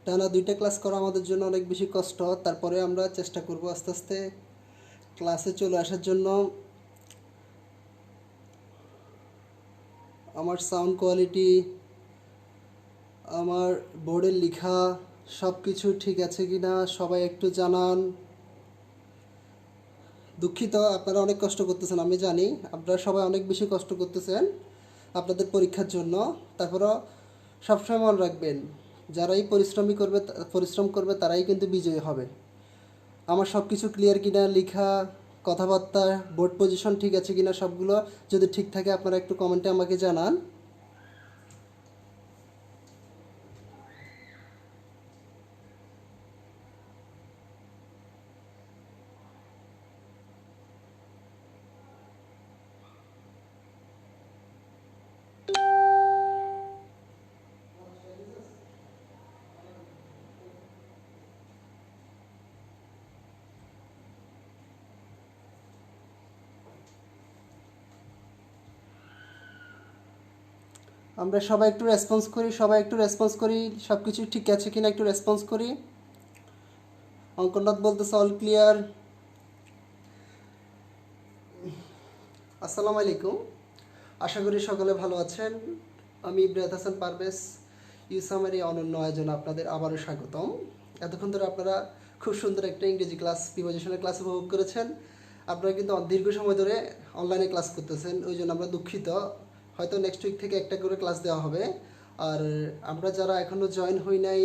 টানা 2টা ক্লাস করা আমাদের জন্য অনেক বেশি কষ্ট, তারপরে আমরা চেষ্টা করব আস্তে আস্তে ক্লাসে চলে আসার জন্য। আমার সাউন্ড কোয়ালিটি, আমার বোর্ডের লেখা সব কিছু ঠিক আছে কি না সবাই একটু জানান। দুঃখিত, আপনারা অনেক কষ্ট করতেছেন, আমি জানি আপনারা সবাই অনেক বেশি কষ্ট করতেছেন আপনাদের পরীক্ষার জন্য। তারপরও সবসময় মনে রাখবেন, যারাই পরিশ্রম করবে তারাই কিন্তু বিজয়ী হবে। আমার সব কিছু ক্লিয়ার কিনা, লেখা, কথাবার্তা, বোর্ড পজিশন ঠিক আছে কিনা সবগুলো যদি ঠিক থাকে আপনারা একটু কমেন্টে আমাকে জানান। আমরা সবাই একটু রেসপন্স করি, সব কিছু ঠিক আছে কিনা একটু রেসপন্স করি। অঙ্কনাথ বলতেছে অল ক্লিয়ার। আসসালামু আলাইকুম, আশা করি সকলে ভালো আছেন। আমি ইব্রাহিম হাসান পারভেজ, ইউসামের এই অনন্য আয়োজনে আপনাদের আবারও স্বাগতম। এতক্ষণ ধরে আপনারা খুব সুন্দর একটা ইংরেজি ক্লাস, প্রিপোজিশনের ক্লাস উপভোগ করেছেন। আপনারা কিন্তু দীর্ঘ সময় ধরে অনলাইনে ক্লাস করতেছেন, ওই জন্য আমরা দুঃখিত। হয়তো নেক্সট উইক থেকে একটা করে ক্লাস দেওয়া হবে। আর আমরা যারা এখনও জয়েন হই নাই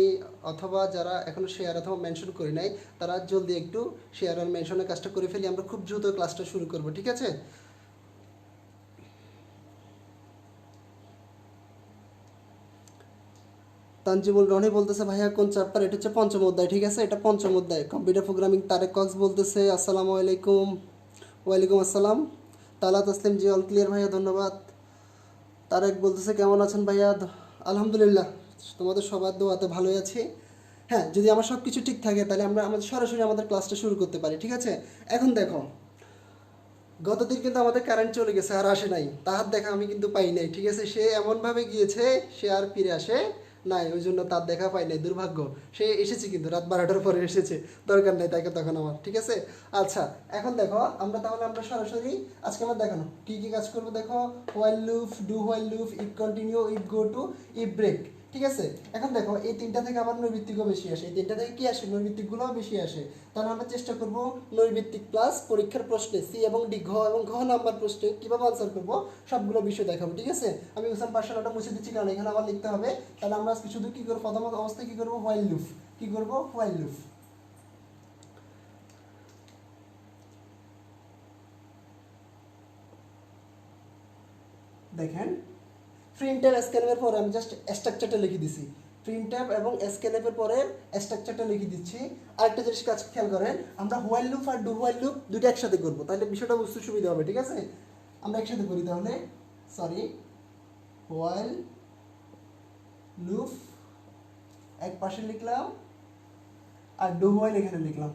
অথবা যারা এখনও শেয়ার অথবা মেনশন করি নাই, তারা জলদি একটু শেয়ার আর মেনশনের কাজটা করে ফেলি, আমরা খুব দ্রুত ক্লাসটা শুরু করব, ঠিক আছে? তানজিবুল রনি বলতেছে ভাইয়া কোন চ্যাপ্টার? এটা হচ্ছে পঞ্চম অধ্যায়, ঠিক আছে? এটা পঞ্চম অধ্যায় কম্পিউটার প্রোগ্রামিং। তারেক কক্স বলতেছে আসসালামু আলাইকুম। ওয়ালাইকুম আসসালাম। তালা তসলিম জি অল ক্লিয়ার ভাইয়া, ধন্যবাদ। তারেক বলতেছে কেমন আছেন ভাইয়া? আলহামদুলিল্লাহ, তোমাদের সবার দোয়াতে ভালোই আছি। হ্যাঁ, যদি আমার সব কিছু ঠিক থাকে তাহলে আমরা সরাসরি আমাদের ক্লাসটা শুরু করতে পারি, ঠিক আছে? এখন দেখো, গতদিন কিন্তু আমাদের কারেন্ট চলে গেছে, আর আসে নাই, তার দেখা আমি কিন্তু পাই নাই, ঠিক আছে? সে এমনভাবে গিয়েছে, সে আর ফিরে আসে নাই, ওই জন্য তার দেখা পাই নাই, দুর্ভাগ্য। সে এসেছে কিন্তু রাত 12টার পরে এসেছে, দরকার নাই তাকে তখন আমার, ঠিক আছে? আচ্ছা, এখন দেখো আমরা সরাসরি আজকে আমরা দেখানো কী কী কাজ করবো দেখো। While loop, do while loop, if continue, if go to, if break, ঠিক আছে? এখন দেখো এই তিনটা থেকে আবার নৈর্ভিত্তিকও বেশি আসে, এই তিনটা থেকে কি আসে? নৈর্ভিত্তিকগুলোও বেশি আসে। তাহলে আমরা চেষ্টা করব নৈর্ভিত্তিক প্লাস পরীক্ষার প্রশ্নে সি এবং ডি, ঘ এবং ঘ নাম্বার প্রশ্নে কীভাবে আনসার করবো সবগুলো বিষয় দেখাবো, ঠিক আছে? আমি উসাম পাশালাটা মুছে দিচ্ছি কারণ এখানে আবার লিখতে হবে। তাহলে আমরা আজকে শুধু কী করবো, প্রথম অবস্থায় কী করবো? While loop. কী করবো? While loop. দেখেন, প্রিন্ট ট্যাব স্ক্যানের পরে আমি জাস্ট স্ট্রাকচারটা লিখে দিছি। প্রিন্ট ট্যাব এবং স্ক্যানের পরে স্ট্রাকচারটা লিখে দিচ্ছি। আরেকটা জিনিস কাজ খেয়াল করেন, আমরা হোয়াইল লুপ আর ডু হোয়াইল লুপ দুটো একসাথে করবো, তাহলে বিষয়টা বুঝতে সুবিধা হবে, ঠিক আছে? আমরা একসাথে করি তাহলে। সরি, হোয়াইল লুপ এক পাশে লিখলাম আর ডু হোয়াইল এখানে লিখলাম।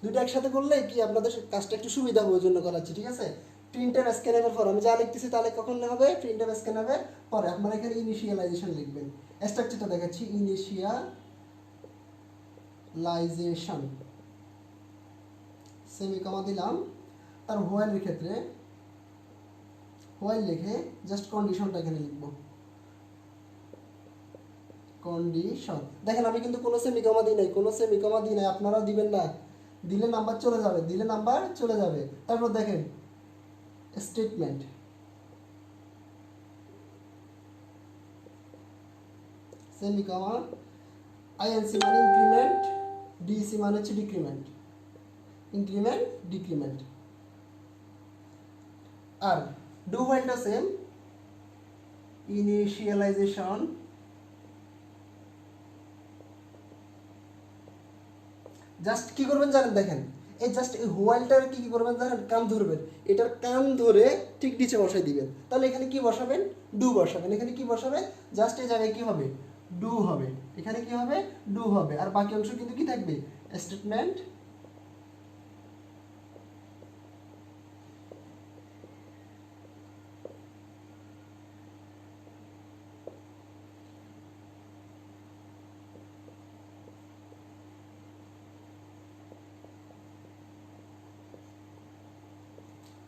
দুটো একসাথে করলে কি আপনাদের কাজটা একটু সুবিধা হবে, ওই জন্য করাচ্ছি, ঠিক আছে? প্রিন্টার স্ক্যানের পর আমি যা লিখতেছি তাহলে কখন হবে? প্রিন্টার স্ক্যানের পরে আপনারা এখানে ইনিশিয়ালাইজেশন লিখবেন। স্ট্রাকচারটা দেখাচ্ছি, ইনিশিয়ালাইজেশন, সেমিকমা দিলাম। তার হোয়াইলের ক্ষেত্রে হোয়াইল লিখে জাস্ট কন্ডিশনটা এখানে লিখব, কন্ডিশন। দেখেন আমি কিন্তু কোনো সেমিকমা দিই নাই, কোনো সেমিকমা দিই নাই, আপনারাও দিবেন না, দিলে নাম্বার চলে যাবে। তারপর দেখেন স্টেটমেন্ট, সেমিকমা, আইএনসি মানে ইনক্রিমেন্ট, ডিসি মানে হচ্ছে ডিক্রিমেন্ট, ইনক্রিমেন্ট ডিক্রিমেন্ট। আর ডু হোয়াইলটা সেম, ইনিশিয়ালাইজেশন, জাস্ট কি করবেন জানেন? দেখেন এই জাস্ট এই হোয়াইলটার কি করবেন জানেন? কান ধরবেন, এটার কান ধরে ঠিক নিচে বসাই দিবেন। তাহলে এখানে কি বসাবেন? ডু বসাবেন। এখানে কি বসাবেন? জাস্ট এই জায়গায় কি হবে? ডু হবে। এখানে কি হবে? ডু হবে। আর বাকি অংশ কিন্তু কি থাকবে? স্টেটমেন্ট,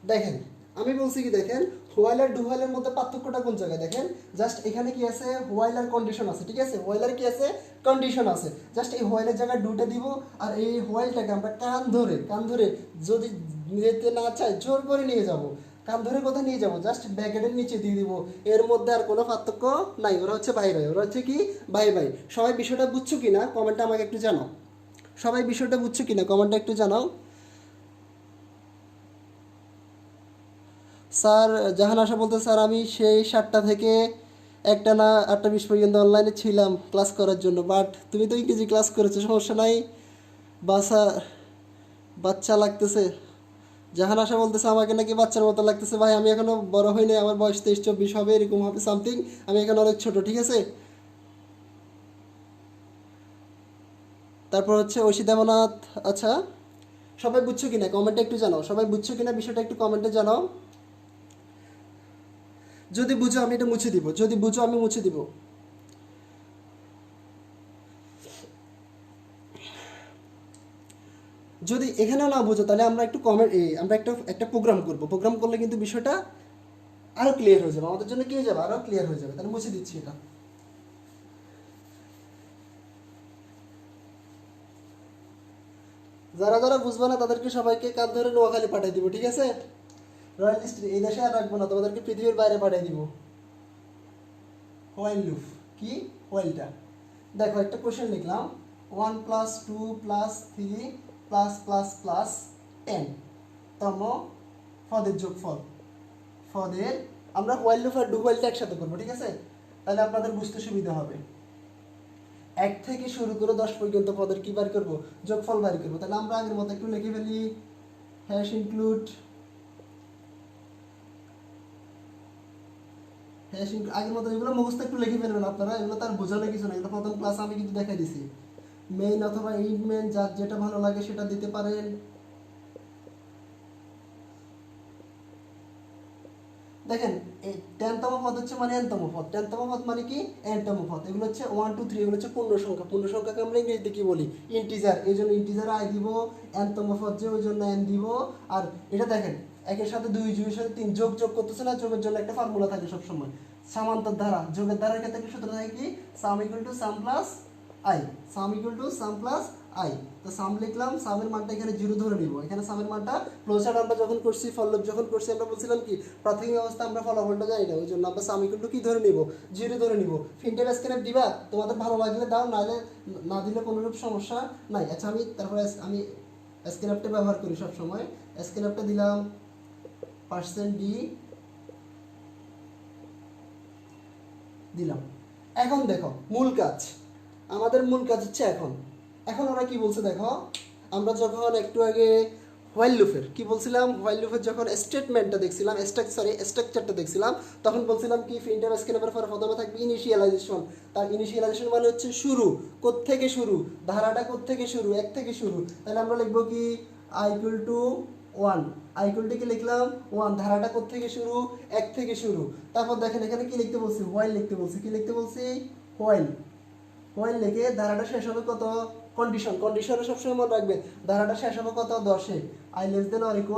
দেখেন আমি বলছি কি, দেখেন হোয়াইল আর ডু হোয়াইলের মধ্যে পার্থক্যটা কোন জায়গায় দেখেন। জাস্ট এখানে কি আছে, হোয়াইল আর কন্ডিশন আছে, ঠিক আছে, হোয়াইলার কি আছে, কন্ডিশন আছে। জাস্ট এই হোয়াইলের জায়গায় ডুটা দিব, আর এই হোয়াইলটাকে আমরা কান ধরে যদি নিতে না চাই জোর করে নিয়ে যাব, কান ধরে কোথায় নিয়ে যাব, জাস্ট ব্যাকেটের নিচে দিয়ে দিব। এর মধ্যে আর কোনো পার্থক্য নাই, ওরা হচ্ছে ভাই ভাই, ওরা হচ্ছে কি ভাই ভাই। সবাই বিষয়টা বুঝছো কিনা কমেন্টে আমাকে একটু জানাও, সবাই বিষয়টা বুঝছো কিনা কমেন্টে একটু জানাও। স্যার জাহান আশা বলতে, স্যার আমি সেই 7টা থেকে একটা না 8টা 20 পর্যন্ত অনলাইনে ছিলাম ক্লাস করার জন্য, বাট তুমি তো ইংরেজি ক্লাস করেছো, সমস্যা নাই। বাসা বাচ্চা লাগতেছে, জাহান আশা বলতেছে আমাকে নাকি বাচ্চার মতো লাগতেছে। ভাই আমি এখনো বড় হইনি, আমার বয়স 23-24 হবে, এরকম হবে সামথিং, আমি এখন অনেক ছোট, ঠিক আছে। তারপর হচ্ছে ঐশিদামনাথ। আচ্ছা সবাই বুঝছো কিনা কমেন্টে একটু জানাও, সবাই বুঝছো কিনা বিষয়টা একটু কমেন্টে জানাও। যদি বুঝো আমি এটা মুছে দিব, যদি বুঝো আমি মুছে দিব। যদি এখানেও না বুঝো তাহলে আমরা একটু কমেন্ট, আমরা একটা একটা প্রোগ্রাম করব, প্রোগ্রাম করলে কিন্তু বিষয়টা আরও ক্লিয়ার হয়ে যাবে, আমাদের জন্য কি হয়ে যাবে, আরও ক্লিয়ার হয়ে যাবে। তাহলে মুছে দিচ্ছি এটা। যারা যারা বুঝবে না তাদেরকে সবাইকে কাঁধ ধরে নোয়াখালী পাঠিয়ে দিব, ঠিক আছে। রয়্যাল লিস্ট এই দেশে আর রাখবো না, তোমাদেরকে পৃথিবীর বাইরে পাঠিয়ে দিব। হোয়াইল লুপ কি, হোয়াইলটা দেখো, একটা কোশ্চেন লিখলাম 1 + 2 + 3 +++ 10 তম পদের যোগফল। পদের আমরা হোয়াইল লুপ আর ডু হোয়াইলটা একসাথে করবো, ঠিক আছে, তাহলে আপনাদের বুঝতে সুবিধা হবে। 1 থেকে শুরু করে 10 পর্যন্ত পদের কি বার করবো, যোগফল বার করবো। তাহলে আমরা আগের মতো একটু লিখে ফেলি, হ্যাশ ইনক্লুড আগের মতো, এগুলো মুখস্থ একটু লিখে ফেলবেন আপনারা, এগুলো তার বোঝানো কিছু না, এগুলো প্রথম ক্লাস আমি কিন্তু দেখাই দিছি। মেইন অথবা ইন্ড মেইন, যার যেটা ভালো লাগে সেটা দিতে পারেন। দেখেন এই 10তম পদ হচ্ছে মানে n তম পদ, 10তম পদ মানে কি n তম পদ। এগুলো হচ্ছে 1 2 3, এগুলো হচ্ছে পূর্ণ সংখ্যা, পূর্ণ সংখ্যাকে আমরা ইংরেজিতে কি বলি, ইন্টিজার, এই জন্য ইন্টিজার আই দিব, n তম পদ যে ওই জন্য n দিব। আর এটা দেখেন একের সাথে 2, 2 এর সাথে 3 যোগ যোগ করতেছে না, যোগের জন্য একটা ফর্মুলা থাকে সবসময়, সামান্তর ধারা, যোগের ধারার ক্ষেত্রে একটা সূত্র থাকে কি, সাম equal to sum plus I, some equal to sum plus I. তো সাম লিখলাম, সামের মানটা এখানে 0 ধরে নিব, এখানে সামের মানটা ফ্লোচার্ট আমরা যখন করছি, ফর লুপ যখন করছি, আমরা বলছিলাম কি প্রাথমিক অবস্থা আমরা ফলাফলটা জানি না, ওই জন্য আমরা সাম ইকুয়াল টু কি ধরে নিব, 0 ধরে নিব। প্রিন্টের স্ক্যানার দিবা, তোমাদের ভালো লাগলে দাও, নাহলে না দিলে কোনোরূপ সমস্যা নাই। আচ্ছা আমি তারপরে আমি স্ক্যানারটা ব্যবহার করি সব সময়, স্ক্যানারটা দিলাম %d দিলাম। এখন দেখো মূল কাজ, আমাদের মূল কাজ হচ্ছে এখন এখন ওরা কি বলছে দেখো, আমরা যখন একটু আগে হোয়াইল লুপের কি বলছিলাম, হোয়াইল লুপের যখন স্টেটমেন্টটা দেখছিলাম, স্ট্রাকচারটা দেখছিলাম, তখন বলছিলাম কি প্রিন্টএফ স্ক্যানএফের পরে প্রথমে থাকবে ইনিশিয়ালাইজেশন। তার ইনিশিয়ালাইজেশন মানে হচ্ছে শুরু, কোত্থেকে শুরু, ধারাটা কোত্থেকে শুরু, 1 থেকে শুরু। তাহলে আমরা লিখবো কি i = 1, i = কি লিখলাম 1, ধারাটা কোত্থেকে শুরু, 1 থেকে শুরু। তারপর দেখেন এখানে কি লিখতে বলছি, হোয়াইল লিখতে বলছি, কি লিখতে বলছি, হোয়াইল। হোয়াইল লিখে ধারাটা শেষ হবে কত, কন্ডিশন, কন্ডিশনে সবসময় মনে রাখবে ধারাটা শেষ হবে কত, 10-এ, i < ≤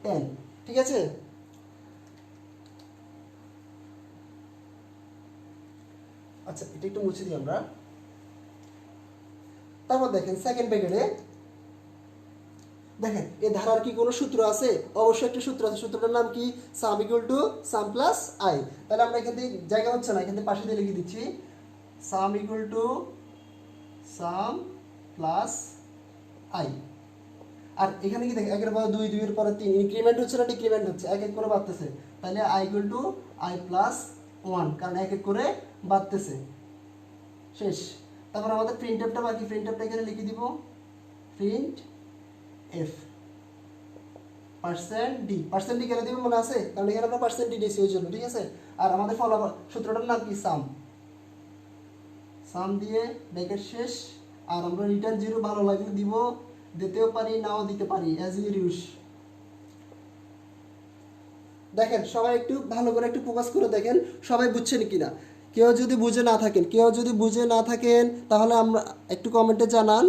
10, ঠিক আছে। আচ্ছা এটা একটু মুছে দিই আমরা। তারপর দেখেন সেকেন্ড ব্র্যাকেটে দেখেন এই ধারার কি কোনো সূত্র আছে, অবশ্যই একটা সূত্র আছে, সূত্রটার নাম কি, সাম equal to sum plus I. তাহলে আমরা এখান থেকে জায়গা হচ্ছে না, এখান থেকে পাশে দিয়ে লিখে দিচ্ছি sum equal to sum plus I. আর এখানে কি দেখেন 1 এর পরে 2, 2 এর পরে 3, ইনক্রিমেন্ট হচ্ছে না ডিক্রিমেন্ট হচ্ছে, 1 1 করে বাড়তেছে। তাহলে i = i + 1, কারণ 1 1 করে বাড়তেছে, শেষ। তারপর আমাদের প্রিন্টএফটা বাকি, প্রিন্টএফটা এখানে লিখে দিব, প্রিন্ট এফ %d, %d কেন দিব মনে আছে, কারণ এখানে আমরা %d দিয়েছি ওই জন্য, ঠিক আছে। আর আমাদের ফলাফল সূত্রটার নাম কি, সাম, সাম দিয়ে ব্র্যাকেট শেষ। আর আমরা রিটার্ন 0 ভালো লাগলে দিব, দিতেও পারি নাও দিতে পারি, অ্যাজ ইউর ইউজ। দেখেন সবাই একটু ভালো করে একটু ফোকাস করে দেখেন সবাই বুঝছেন কিনা। কেউ যদি বুঝে না থাকেন তাহলে আমরা একটু কমেন্টে জানান।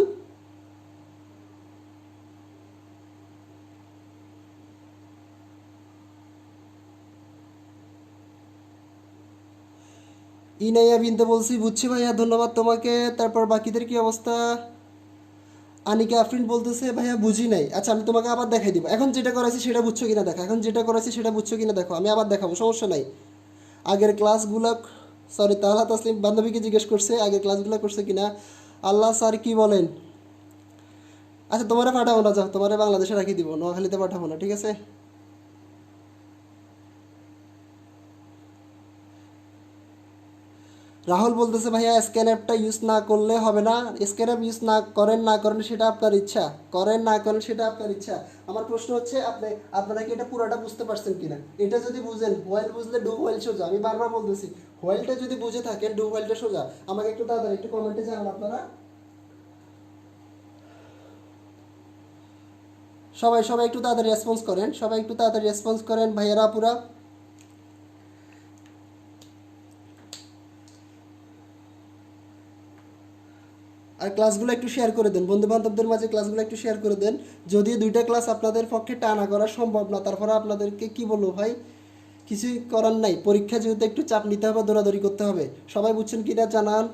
ইনাইয়া বিনতে বলছি, বুঝছি ভাইয়া, ধন্যবাদ তোমাকে। তারপর বাকিদের কি অবস্থা? আনিকা আফরিন বলতেছে ভাইয়া বুঝি নাই। আচ্ছা আমি তোমাকে আবার দেখাই দিব। এখন যেটা করেছি সেটা বুঝছো কিনা দেখো, এখন যেটা করেছি সেটা বুঝছো কিনা দেখো, আমি আবার দেখাবো, সমস্যা নাই। আগের ক্লাসগুলো, সরি তাহলা তাসলিম বান্ধবীকে জিজ্ঞেস করছে আগের ক্লাসগুলো করছে কিনা। আল্লাহ স্যার কি বলেন? আচ্ছা তোমারে পাঠাবো না, যাও তোমারে বাংলাদেশে রাখি দিব, নোয়াখালীতে পাঠাবো না, ঠিক আছে। রাহুল বলতেছে ভাইয়া স্ক্যান অ্যাপটা ইউজ না করলে হবে না। স্ক্যান অ্যাপ ইউজ না করেন সেটা আপনার ইচ্ছা, করেন না করেন সেটা আপনার ইচ্ছা। আমার প্রশ্ন হচ্ছে আপনারা কি এটা পুরোটা বুঝতে পারছেন কিনা? এটা যদি বুঝেন, হোয়াইল বুঝলে ডু হোয়াইল সোজা, আমি বারবার বলতেছি হোয়াইলটা যদি বুঝে থাকেন ডু হোয়াইলটা সোজা। আমাকে একটু তাড়াতাড়ি একটু কমেন্টে জানান আপনারা। সবাই সবাই একটু তাড়াতাড়ি রেসপন্স করেন, সবাই একটু তাড়াতাড়ি রেসপন্স করেন ভাইয়ারা পুরা। আর ক্লাসগুলো একটু শেয়ার করে দেন, বন্ধু বান্ধবদের মাঝে ক্লাসগুলো একটু শেয়ার করে দেন। যদিও দুইটা ক্লাস আপনাদের পক্ষে টানা করা সম্ভব না, তারপরে আপনাদেরকে কি বলবো ভাই, কিছুই করার নাই। পরীক্ষা যেহেতু একটু চাপ নিতে হবে, দৌড়াদৌড়ি করতে হবে। সবাই বুঝছেন কিনা জানান।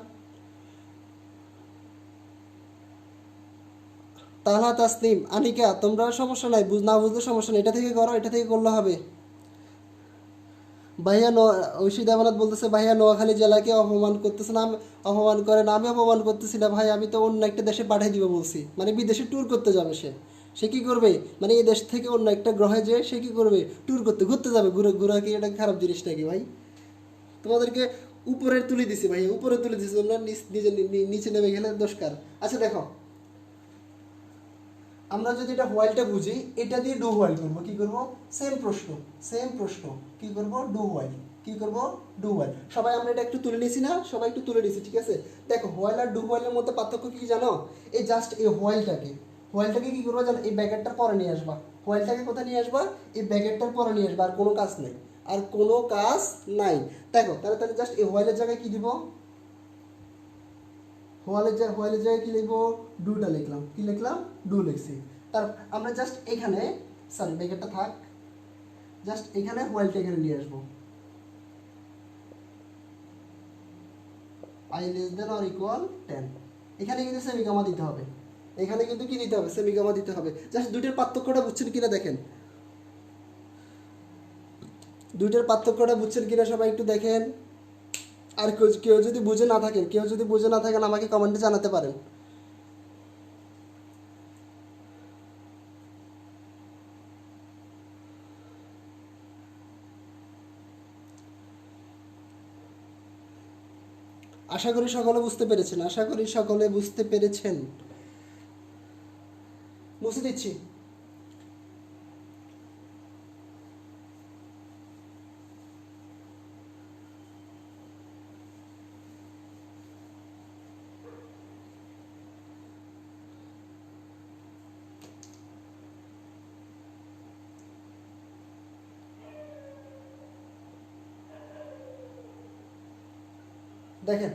তাহলা তাসলিম, আনিকা, তোমরা সমস্যা নাই, না বুঝলে সমস্যা নেই, এটা থেকে করো, এটা থেকে করলে হবে। ভাইয়া ঐশী দেবনাথ বলতেছে ভাইয়া নোয়াখালী জেলাকে অপমান করতেছে না, অপমান করে না, আমি অপমান করতেছি না ভাই, আমি তো অন্য একটা দেশে পাঠিয়ে দিব বলছি, মানে বিদেশে ট্যুর করতে যাবে সে। সে কি করবে, মানে এই দেশ থেকে অন্য একটা গ্রহে যে সে কি করবে, ট্যুর করতে, ঘুরতে যাবে, ঘুরে ঘুরা কি এটা খারাপ জিনিস নাকি ভাই? তোমাদেরকে উপরে তুলে দিছি ভাই, উপরে তুলে দিছি, তোমরা নিচে নেমে গেলে দোষকার। আচ্ছা দেখো, আমরা যদি এটা হোয়াইলটা বুঝি, এটা দিয়ে ডু হোয়াইল করবো, কি করব, সেম প্রশ্ন, সেম প্রশ্ন, কি করব, ডু হোয়াইল, কি করব, ডু হোয়াইল। সবাই আমরা এটা একটু তুলে নিছি না, সবাই একটু তুলে নিছি, ঠিক আছে। দেখো হোয়াইল আর ডু হোয়াইলের মধ্যে পার্থক্য কি জানো? এই জাস্ট এই হোয়াইলটাকে কি করবো জানো, এই ব্যাকেটটার পরে নিয়ে আসবা। হোয়াইলটাকে কোথায় নিয়ে আসবা, এই ব্যাকেটটার পরে নিয়ে আসবা, আর কোনো কাজ নাই, আর কোনো কাজ নাই। দেখো তাহলে তাহলে জাস্ট এই হোয়াইলের জায়গায় কি দিব, হোয়াইলের জায়গায় কি লিখবো, ডুটা লিখলাম, কি লিখলাম, ডু লিখছি। তার আমরা জাস্ট এখানে, সরি ব্র্যাকেটটা থাক, জাস্ট এখানে হোয়াইলটা এখানে নিয়ে আসবো, I less than or equal 10। এখানে কিন্তু সেমিকমা দিতে হবে, এখানে কিন্তু কি দিতে হবে, সেমিকমা দিতে হবে। জাস্ট দুইটার পার্থক্যটা বুঝছেন কিনা দেখেন, দুইটার পার্থক্যটা বুঝছেন কিনা সবাই একটু দেখেন। আর কেউ যদি বুঝে না থাকেন, কেউ যদি বুঝে না থাকেন আমাকে কমেন্টে জানাতে পারেন। আশা করি সকলে বুঝতে পেরেছেন, আশা করি সকলে বুঝতে পেরেছেন। মুছে দিচ্ছি। দেখেন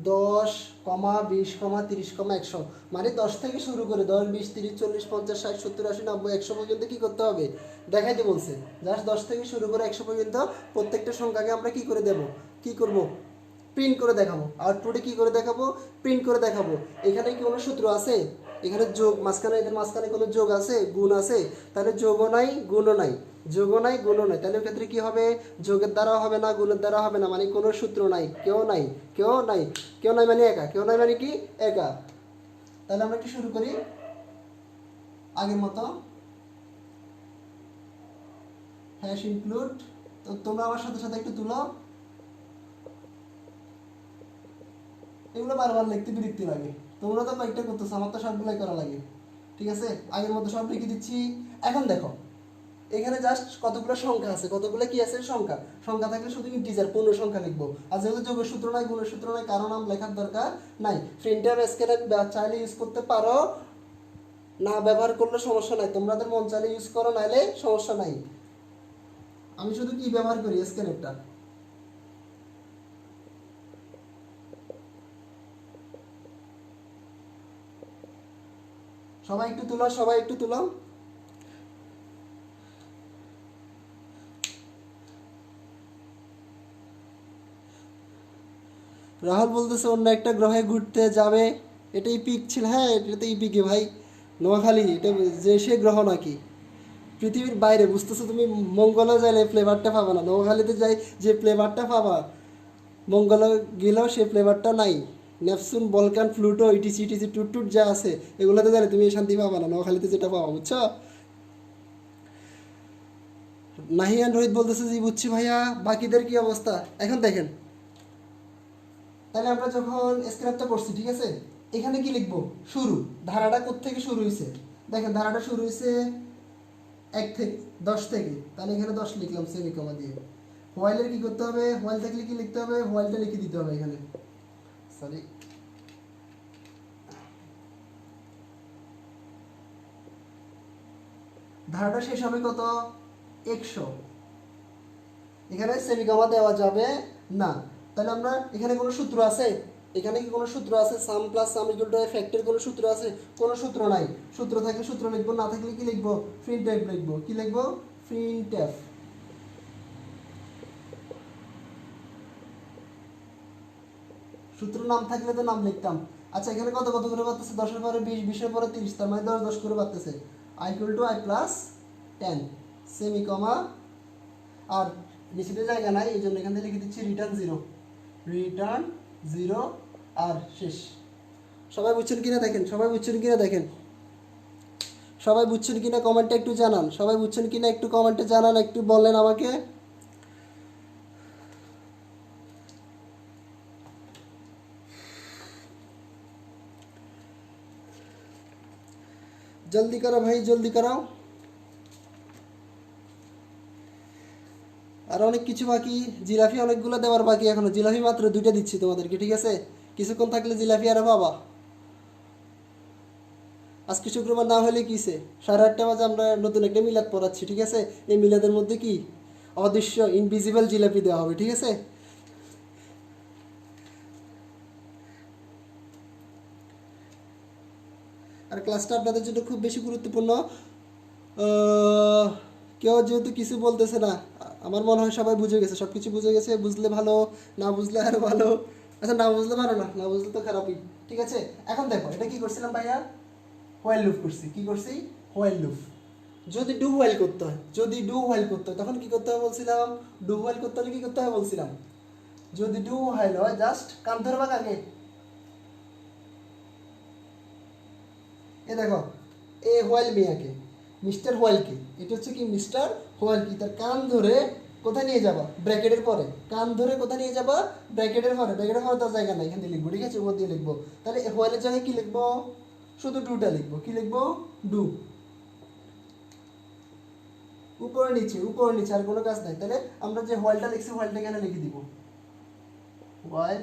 10,20,30,100, মানে 10 থেকে শুরু করে 10, 20, 30, 40, 50, 60, 70, 80, 90, 100 পর্যন্ত কি করতে হবে, দেখাইতে বলছে। জাস্ট 10 থেকে শুরু করে 100 পর্যন্ত প্রত্যেকটা সংখ্যাকে আমরা কি করে দেব, কি করব, প্রিন্ট করে দেখাবো। আউটপুটে কি করে দেখাবো, প্রিন্ট করে দেখাবো। এখানে কি কোনো সূত্র আছে, এখানে যোগ মাঝখানে, এদের মাঝখানে কোনো যোগ আছে, গুণ আছে? তাহলে যোগও নাই গুণও নাই, যোগও নাই গুণও নাই, তাহলে ক্ষেত্রে কি হবে, যোগের দ্বারা হবে না, গুণের দ্বারা হবে না, মানে কোনো সূত্র নাই, কেউ নাই, কেউ নাই, কেউ নাই মানে একা, কেউ নাই মানে কি একা। তাহলে আমরা কি শুরু করি আগের মতো, হ্যাশ ইনক্লুড। তো তোমরা আমার সাথে সাথে একটু তুলো, এগুলো বারবার লিখতে বিরক্তি লাগে, তোমরা তো কয়েকটা করতেছো, আমার তো সবগুলাই করা লাগে, ঠিক আছে। আগের মতো সব লিখে দিচ্ছি। এখন দেখো এখানে জাস্ট কতগুলো সংখ্যা আছে, কতগুলো কি আছে, সংখ্যা। সংখ্যা থাকলে শুধু ইন্টিজার পূর্ণ সংখ্যা লিখবো। আর যেহেতু যোগের সূত্র নাই, গুণের সূত্র নাই, কারো নাম লেখার দরকার নাই। প্রিন্টার স্ক্যানার চাইলে ইউজ করতে পারো, না ব্যবহার করলে সমস্যা নাই, তোমাদের মন চাইলে ইউজ করো, নাইলে সমস্যা নাই। আমি শুধু কি ব্যবহার করি, স্ক্যানারটা। সবাই একটু তুলো, সবাই একটু তুলো। রাহুল বলতেছে অন্য একটা গ্রহে ঘুরতে যাবে, এটা ইপিক ছিল। হ্যাঁ, এটা তো ইপিকে ভাই, নোয়াখালী, এটা যে সে গ্রহ নাকি পৃথিবীর বাইরে, বুঝতেছো তুমি? মঙ্গলে যাইলে ফ্লেভারটা পাবা না, নোয়াখালীতে যাই যে ফ্লেভারটা পাবা মঙ্গলে গেলেও সে ফ্লেভারটা নাই। Neptune, Vulcan, Pluto, etc etc টুট টুট যা আছে এগুলোতে গেলে তুমি শান্তি পাবা না, নোয়াখালীতে যেটা পাবা, বুঝছো? নাহিয়ান রোহিত বলতেছে জি বুঝছি ভাইয়া। বাকিদের কি অবস্থা এখন দেখেন। তাহলে আমরা যখন স্ক্র্যাপটা করছি, ঠিক আছে, এখানে কি লিখবো? শুরু, ধারাটা কোত্থেকে শুরু হয়েছে? দেখেন ধারাটা শুরু হয়েছে 1 থেকে 10 থেকে, তাহলে এখানে 10 লিখলাম সেমিকমা দিয়ে। হোয়াইলের কি করতে হবে? হোয়াইল থাকলে কি লিখতে হবে? হোয়াইলটা লিখে দিতে হবে এখানে। সরি, ধারাটা শেষ হবে কত? 100। এখানে সেমিকমা দেওয়া যাবে না। তাহলে আমরা এখানে কোনো সূত্র আছে? এখানে কি কোনো সূত্র আছে? সাম প্লাস সাম ইকুয়াল টু ফ্যাক্টর কোনো সূত্র আছে? কোনো সূত্র নাই। সূত্র থাকলে সূত্র লিখবো, না থাকলে কি লিখবো? প্রিন্ট এফ লিখবো। কি লিখবো? Print F. সূত্র নাম থাকলে তো নাম লিখতাম। আচ্ছা, এখানে কত কত করে বাড়তেছে? 10-এর পরে 20, 20-এর পরে 30, তার মানে 10 10 করে বাড়তেছে। I equal two I plus 10 সেমিকমা। আর নিচেতে জায়গা নাই, এই জন্য এখান থেকে লিখে দিচ্ছি রিটার্ন 0, রিটার্ন 0, আর শেষ। সবাই বুঝছেন কিনা দেখেন, সবাই বুঝছেন কিনা দেখেন, সবাই বুঝছেন কিনা কমেন্টে একটু জানান, সবাই বুঝছেন কিনা একটু কমেন্টে জানান, একটু বলেন আমাকে। জলদি করো ভাই, জলদি করো। আর অনেক কিছু বাকি, জিলাপি অনেকগুলো দেওয়ার বাকি এখনো। জিলাপি মাত্র 2টা দিচ্ছি তোমাদেরকে, ঠিক আছে? কিছুক্ষণ থাকলে জিলাপি আরো পাবা। আজকে শুক্রবার না হলে কিসে 8:30 বাজে আমরা নতুন একটা মিলাদ পড়াচ্ছি, ঠিক আছে? এই মিলাদের মধ্যে কি অদৃশ্য ইনভিজিবল জিলাপি দেওয়া হবে, ঠিক আছে? আর ক্লাসটা আপনাদের জন্য খুব বেশি গুরুত্বপূর্ণ। আহ, কেউ যেহেতু কিছু বলতেছে না, আমার মনে হয় সবাই বুঝে গেছে, সব কিছু বুঝে গেছে। বুঝলে ভালো, না বুঝলে আরো ভালো। আচ্ছা, না বুঝলে ভালো না, না বুঝলে তো খারাপই, ঠিক আছে? এখন দেখো এটা কি করছিলাম ভাইয়া? হোয়াইল লুপ করছি। কি করছি? While loop. যদি ডু হোয়াইল করতে হয়, যদি ডু হোয়াইল করতে হয় তখন কি করতে হবে বলছিলাম? ডু হোয়াইল করতে হলে কি করতে হবে বলছিলাম? যদি ডু হোয়াইল হয় জাস্ট কান ধরবা আগে। এ দেখো, এ হোয়াইল মিয়াকে, মিস্টার হোয়াইলকে, এটা হচ্ছে কি মিস্টার হোয়াইলকে, তার কান ধরে কোথায় নিয়ে যাবা? ব্র্যাকেটের পরে। কান ধরে কোথায় নিয়ে যাবা? ব্র্যাকেটের পরে। ব্র্যাকেটের পরে তার জায়গা নাই, এখান দিয়ে লিখবো, ঠিক আছে? উপর দিয়ে লিখবো। তাহলে হোয়াইলের জায়গায় কি লিখবো? শুধু ডুটা লিখবো। কি লিখবো? ডু। উপরে নিচে, উপরে নিচে, আর কোনো কাজ নাই। তাহলে আমরা যে হোয়াইলটা লিখছি হোয়াইলটা এখানে লিখে দিব। হোয়াইল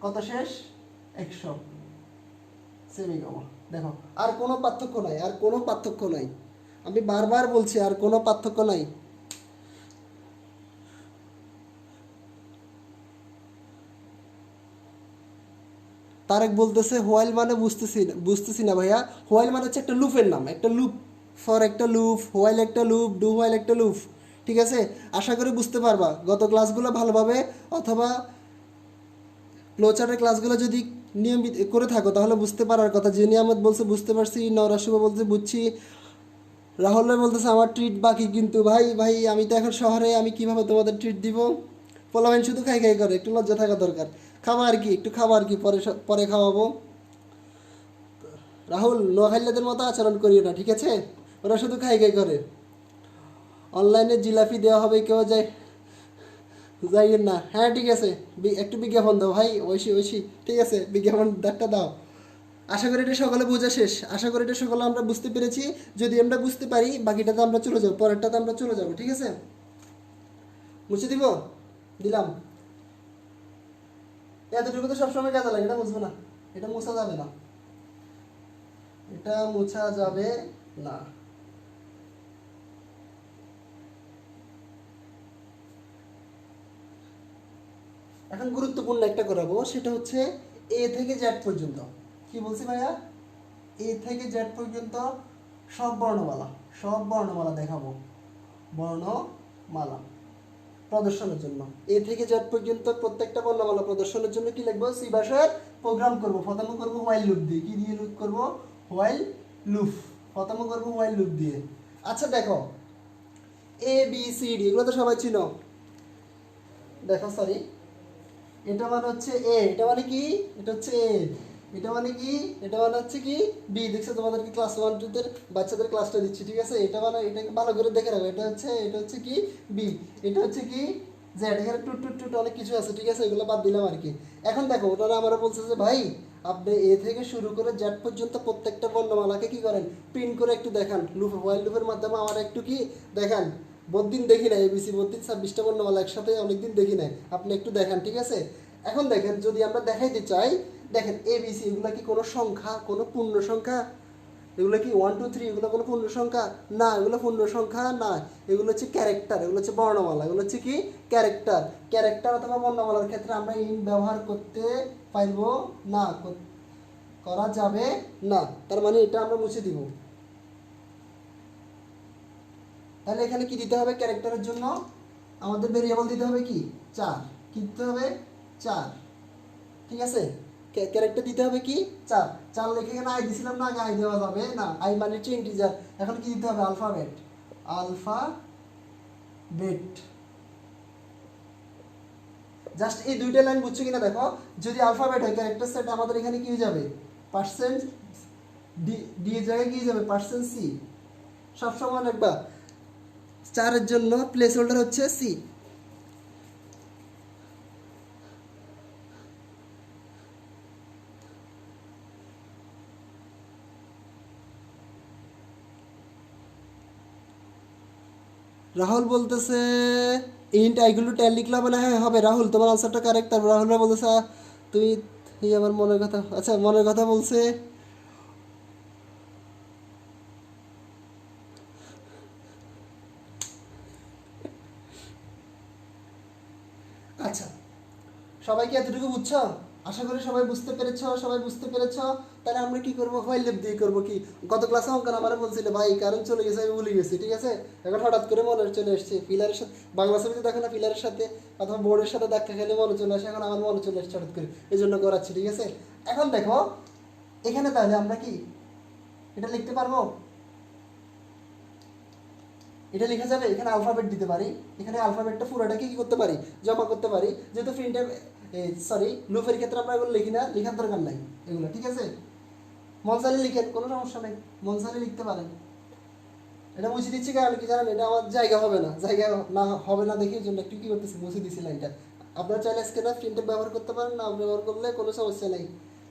কত শেষ? 100 সেমিকমা। দেখো, আর কোনো পার্থক্য নাই, আর কোনো পার্থক্য নাই। আমি বারবার বলছি আর কোনো পার্থক্য নাই। তারেক বলতেছে হোয়াইল মানে বুঝতেছি না, বুঝতেছি না ভাইয়া। হোয়াইল মানে হচ্ছে একটা লুপের নাম, একটা লুপ, ফর একটা লুপ, হোয়াইল একটা লুপ, ডু হোয়াইল একটা লুপ, ঠিক আছে? আশা করি বুঝতে পারবা গত ক্লাসগুলো ভালোভাবে, অথবা ফ্লোচার্টের ক্লাসগুলো যদি নিয়মিত করে থাকো তাহলে বুঝতে পারার কথা। জিনি আহমেদ বলছে বুঝতে পারছি, নওরা শুভ বলছে বুঝছি, রাহুল ভাই বলতেছে আমার ট্রিট বাকি। কিন্তু ভাই ভাই আমি তো এখন শহরে, আমি কিভাবে তোমাদের ট্রিট দিব? পোলাপাইন শুধু খাই খাই করে, একটু লজ্জা থাকা দরকার। খাওয়া আর কি, একটু খাওয়া আর কি, পরে পরে খাওয়াবো। রাহুল, নোয়াখালীদের মতো আচরণ করিও না, ঠিক আছে? ওরা শুধু খাই খাই করে। অনলাইনে জিলাপি দেওয়া হবে, কেউ যায় যাইয়েন না। হ্যাঁ ঠিক আছে, একটু বিজ্ঞাপন দাও ভাই, ঐশী ঐশী, ঠিক আছে? বিজ্ঞাপন ডাকটা দাও। আশা করি এটা সকালে বোঝা শেষ, আশা করি এটা সকালে আমরা বুঝতে পেরেছি। যদি আমরা বুঝতে পারি বাকিটাতে আমরা চলে যাবো, পরেরটাতে আমরা চলে যাবো, ঠিক আছে? মুছে দিব, দিলাম। এতটুকু তো সবসময় কাজে লাগে, এটা মুছবো না, এটা মোছা যাবে না, এটা মোছা যাবে না। এখন গুরুত্বপূর্ণ একটা করাবো, সেটা হচ্ছে এ থেকে জেড পর্যন্ত। কি বলছি ভাইয়া? এ থেকে জেড পর্যন্ত সব বর্ণমালা, সব বর্ণমালা দেখাবো, বর্ণমালা। প্রদর্শনের জন্য। এ থেকে জেড পর্যন্ত প্রত্যেকটা বর্ণমালা প্রদর্শনের জন্য কি লিখবো, সি ভাষার প্রোগ্রাম করব। প্রথমে করব হোয়াইল লুপ দিয়ে। কি দিয়ে লুপ করব? While loop. প্রথমে করব হোয়াইল লুপ দিয়ে। আচ্ছা দেখো, এ বি সি ডি এগুলো তো সবাই চিনো। দেখো সরি, এটা মানে হচ্ছে এ, এটা মানে কি, এটা হচ্ছে এ, এটা মানে কি, এটা মানে হচ্ছে কি বি। দেখছো তোমাদেরকে ক্লাস 1 2 দের বাচ্চাদের ক্লাসটা দিচ্ছি, ঠিক আছে? এটা মানে, এটা ভালো করে দেখে রাখো। এটা হচ্ছে কি বি, এটা হচ্ছে কি জেড। এখানে টুট টুট টুট অনেক কিছু আছে, ঠিক আছে? এগুলো বাদ দিলাম আর কি। এখন দেখো, ওনারা আমরা বলছে যে ভাই আপনি এ থেকে শুরু করে জেড পর্যন্ত প্রত্যেকটা বর্ণমালাকে কি করেন, প্রিন্ট করে একটু দেখান লুপ, হোয়াইল লুপের মাধ্যমে আমার একটু কি দেখান। বহুদিন দেখি না এবিসি, বহুদিন 26টা বর্ণমালা একসাথে অনেকদিন দেখি নাই, আপনি একটু দেখান, ঠিক আছে? এখন দেখেন, যদি আমরা দেখাইতে চাই, দেখেন এবিসি এগুলো কি কোনো সংখ্যা, কোনো পূর্ণ সংখ্যা? এগুলো কি 1 2 3 এগুলো কোনো পূর্ণ সংখ্যা না, এগুলো পূর্ণ সংখ্যা না, এগুলো হচ্ছে ক্যারেক্টার, এগুলো হচ্ছে বর্ণমালা, এগুলো হচ্ছে কি ক্যারেক্টার। ক্যারেক্টার অথবা বর্ণমালার ক্ষেত্রে আমরা ইন ব্যবহার করতে পারবো না, করা যাবে না। তার মানে এটা আমরা মুছে দিব। তাহলে এখানে কি দিতে হবে? ক্যারেক্টারের জন্য আমাদের ভেরিয়েবল দিতে হবে কি 4। কি দিতে হবে? 4, ঠিক আছে? ক্যারেক্টার দিতে হবে কি 4। 4 লিখে এখানে আই দিছিলাম না, আগে আই দেওয়া যাবে না, আই মানে হচ্ছে ইন্টিজার। এখন কি দিতে হবে? আলফাবেট। আলফাবেট। জাস্ট এই দুইটা লাইন বুঝছো কিনা দেখো। যদি আলফাবেট হয় ক্যারেক্টার সেট, আমাদের এখানে কি হয়ে যাবে? পার্সেন্ট ডি এর জায়গায় কি হয়ে যাবে? Percent C. সবসময় রাখবা 4 এর জন্য প্লেস হোল্ডার হচ্ছে সি। রাহুল বলতেছে ইন্ট আইগুলো টেন লিখলে হবে না? হ্যাঁ হবে রাহুল, তোমার আনসারটা কারেক্ট। তারপর রাহুলরা বলতেছে তুই, এই আমার মনের কথা, আচ্ছা মনের কথা বলছে। আচ্ছা, সবাই কি এতটুকু বুঝছো? আশা করি সবাই বুঝতে পেরেছো, সবাই বুঝতে পেরেছো। তাহলে আমরা কি করবো? হোয়াইল লুপ দিয়ে করবো। কি গত ক্লাসে অঙ্কন আমার বলছিল ভাই, কারণ চলে গেছে, আমি ভুলে গেছি, ঠিক আছে? এখন হঠাৎ করে মনে চলে এসছে পিলারের সাথে, বাংলা ছবিতে দেখো না পিলারের সাথে অথবা বোর্ডের সাথে ধাক্কা খেলে মনে চলে আসে, এখন আমার মনে চলে এসছে হঠাৎ করে, এই জন্য করাচ্ছি, ঠিক আছে? এখন দেখো এখানে তাহলে আমরা কি এটা লিখতে পারবো? এটা লেখা যাবে। এখানে আলফাবেট দিতে পারি, এখানে আলফাবেটটা পুরোটাকে কি করতে পারি? জমা করতে পারি। যেহেতু প্রিন্টে সরি লুপের ক্ষেত্রে আমরা এগুলো লিখি না, লেখার দরকার নাই এগুলো, ঠিক আছে? মনসালি লিখেন, কোনো সমস্যা নেই, মনসালি লিখতে পারেন। এটা মুছে দিচ্ছি কারণ কি জানেন, এটা আমার জায়গা হবে না, জায়গা না হবে না দেখি জন্য একটু কি করতেছি, মুছে দিচ্ছি লাইনটা। আপনারা চাইলে স্ক্যানার প্রিন্টার ব্যবহার করতে পারেন, না ব্যবহার করলে কোনো সমস্যা নেই,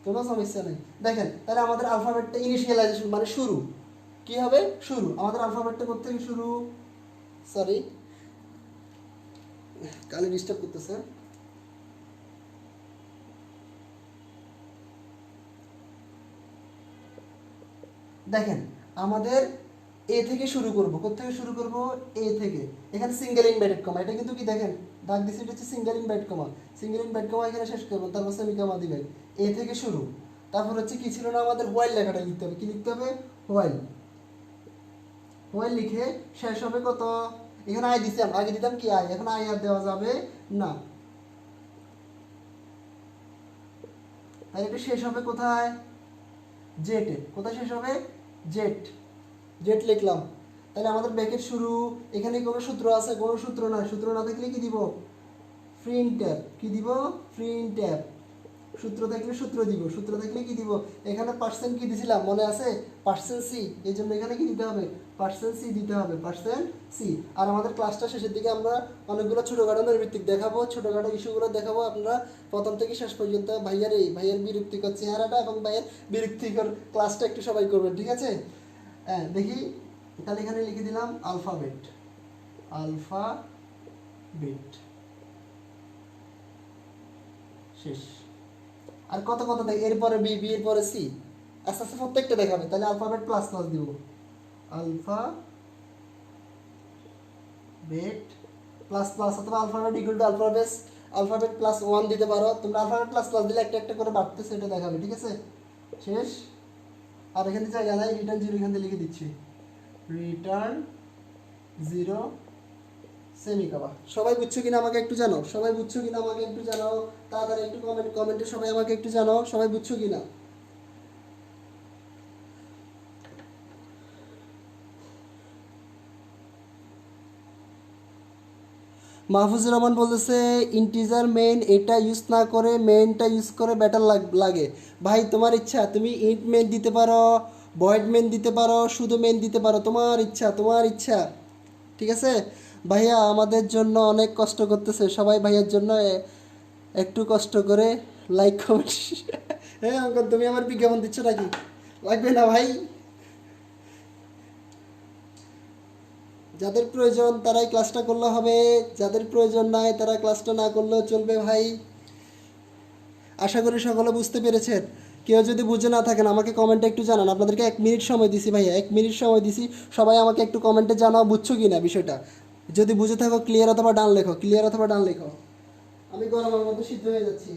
কোনো সমস্যা নেই। দেখেন তাহলে আমাদের আলফাবেটটা ইনিশিয়ালাইজেশন মানে শুরু কি হবে? শুরু। আমাদের আলফাবেটটা কোত্থেকে শুরু? সরি কালে ডিস্টার্ব করতেছে। দেখেন আমাদের এ থেকে শুরু করব। কোত্থেকে শুরু করব? এ থেকে। এখানে সিঙ্গেল ইনভার্টেড কমা, এটা কিন্তু কি দেখেন দাগ দিছি, এটা হচ্ছে single inverted comma. Single inverted comma এখানে শেষ করবেন, তারপর সেমি কমা দিবেন। এ থেকে শুরু। তারপর হচ্ছে কি ছিল না, আমাদের হোয়াইল লেখাটা লিখতে হবে। কি লিখতে হবে? হোয়াইল। হোয়াইল লিখে শেষ হবে কত? এখানে আই দিতাম, আগে দিতাম কি আই, এখন আই আর দেওয়া যাবে না। তাহলে এটা শেষ হবে কোথায়? জেটে। কোথায় শেষ হবে? জেট। জেট লিখলাম। তাহলে আমাদের ব্যাকের শুরু। এখানে কোনো সূত্র আছে? কোনো সূত্র না। সূত্র না থাকলে কি দিব? Print tab. কি দিব? Print tab. সূত্র থাকলে সূত্র দিব। সূত্র থাকলে কি দিব? এখানে পার্সেন্ট কি দিছিলাম মনে আছে? Percent C. এই জন্য এখানে কি দিতে হবে? পার্সেন্ট সি দিতে হবে। Percent C. আর আমাদের ক্লাসটা শেষের দিকে আমরা অনেকগুলো ছোটোখাটো নৈর্ভিত্তিক দেখাবো, ছোটোখাটো ইস্যুগুলো দেখাবো। আপনারা প্রথম থেকে শেষ পর্যন্ত ভাইয়ের বিরক্তিকর চেহারাটা এবং ভাইয়ের বিরক্তিকর ক্লাসটা একটু সবাই করবেন, ঠিক আছে? হ্যাঁ দেখি, তাহলে এখানে লিখে দিলাম আলফাবেট। আলফাবেট শেষ। আর কত কত দেখ, এরপরে বি, বি এর পরে সি, আস্তে আস্তে প্রত্যেকটা দেখাবে। তাহলে আলফাবেট প্লাস প্লাস দিব। আলফাবেট প্লাস প্লাস অথবা alphabet equal to alphabet plus 1 দিতে পারো তোমরা। আলফাবেট প্লাস প্লাস দিলে একটা একটা করে বাড়তেছে, এটা দেখাবে, ঠিক আছে? শেষ। আর এখানে জায়গা নাই, রিটার্ন জিরো এখান থেকে লিখে দিচ্ছি। রিটার্ন জিরো সেমি কাবা। সবাই বুঝছো কিনা আমাকে একটু জানাও, সবাই বুঝছো কিনা আমাকে একটু জানাও, তাড়াতাড়ি একটু কমেন্টে সবাই আমাকে একটু জানাও সবাই বুঝছো কিনা। মাহফুজুর রহমান বলতেছে ইন্টিজার মেইন এটা ইউজ না করে মেইনটা ইউজ করে বেটার লাগে। ভাই তোমার ইচ্ছা, তুমি ইন্ট মেইন দিতে পারো, ভয়েড মেইন দিতে পারো, শুধু মেইন দিতে পারো, তোমার ইচ্ছা তোমার ইচ্ছা। ঠিক আছে ভাইয়া আমাদের জন্য অনেক কষ্ট করতেছে সবাই, ভাইয়ার জন্য একটু কষ্ট করে লাইক কমেন্ট। হ্যাঁ অঙ্কন তুমি আমার বিজ্ঞাপন দিচ্ছ নাকি? লাগবে না ভাই, যাদের প্রয়োজন তারাই ক্লাসটা করলে হবে, যাদের প্রয়োজন নাই তারা ক্লাসটা না করলেও চলবে ভাই। আশা করি সকলে বুঝতে পেরেছেন। কেউ যদি বুঝে না থাকেন আমাকে কমেন্টে একটু জানান, আপনাদেরকে 1 মিনিট সময় দিছি ভাইয়া, 1 মিনিট সময় দিছি, সবাই আমাকে একটু কমেন্টে জানাও বুঝছো কি না বিষয়টা। যদি বুঝে থাকো ক্লিয়ার অথবা ডান লেখো, ক্লিয়ার অথবা ডান লেখো। আমি গরমের মধ্যে সিদ্ধ হয়ে যাচ্ছি।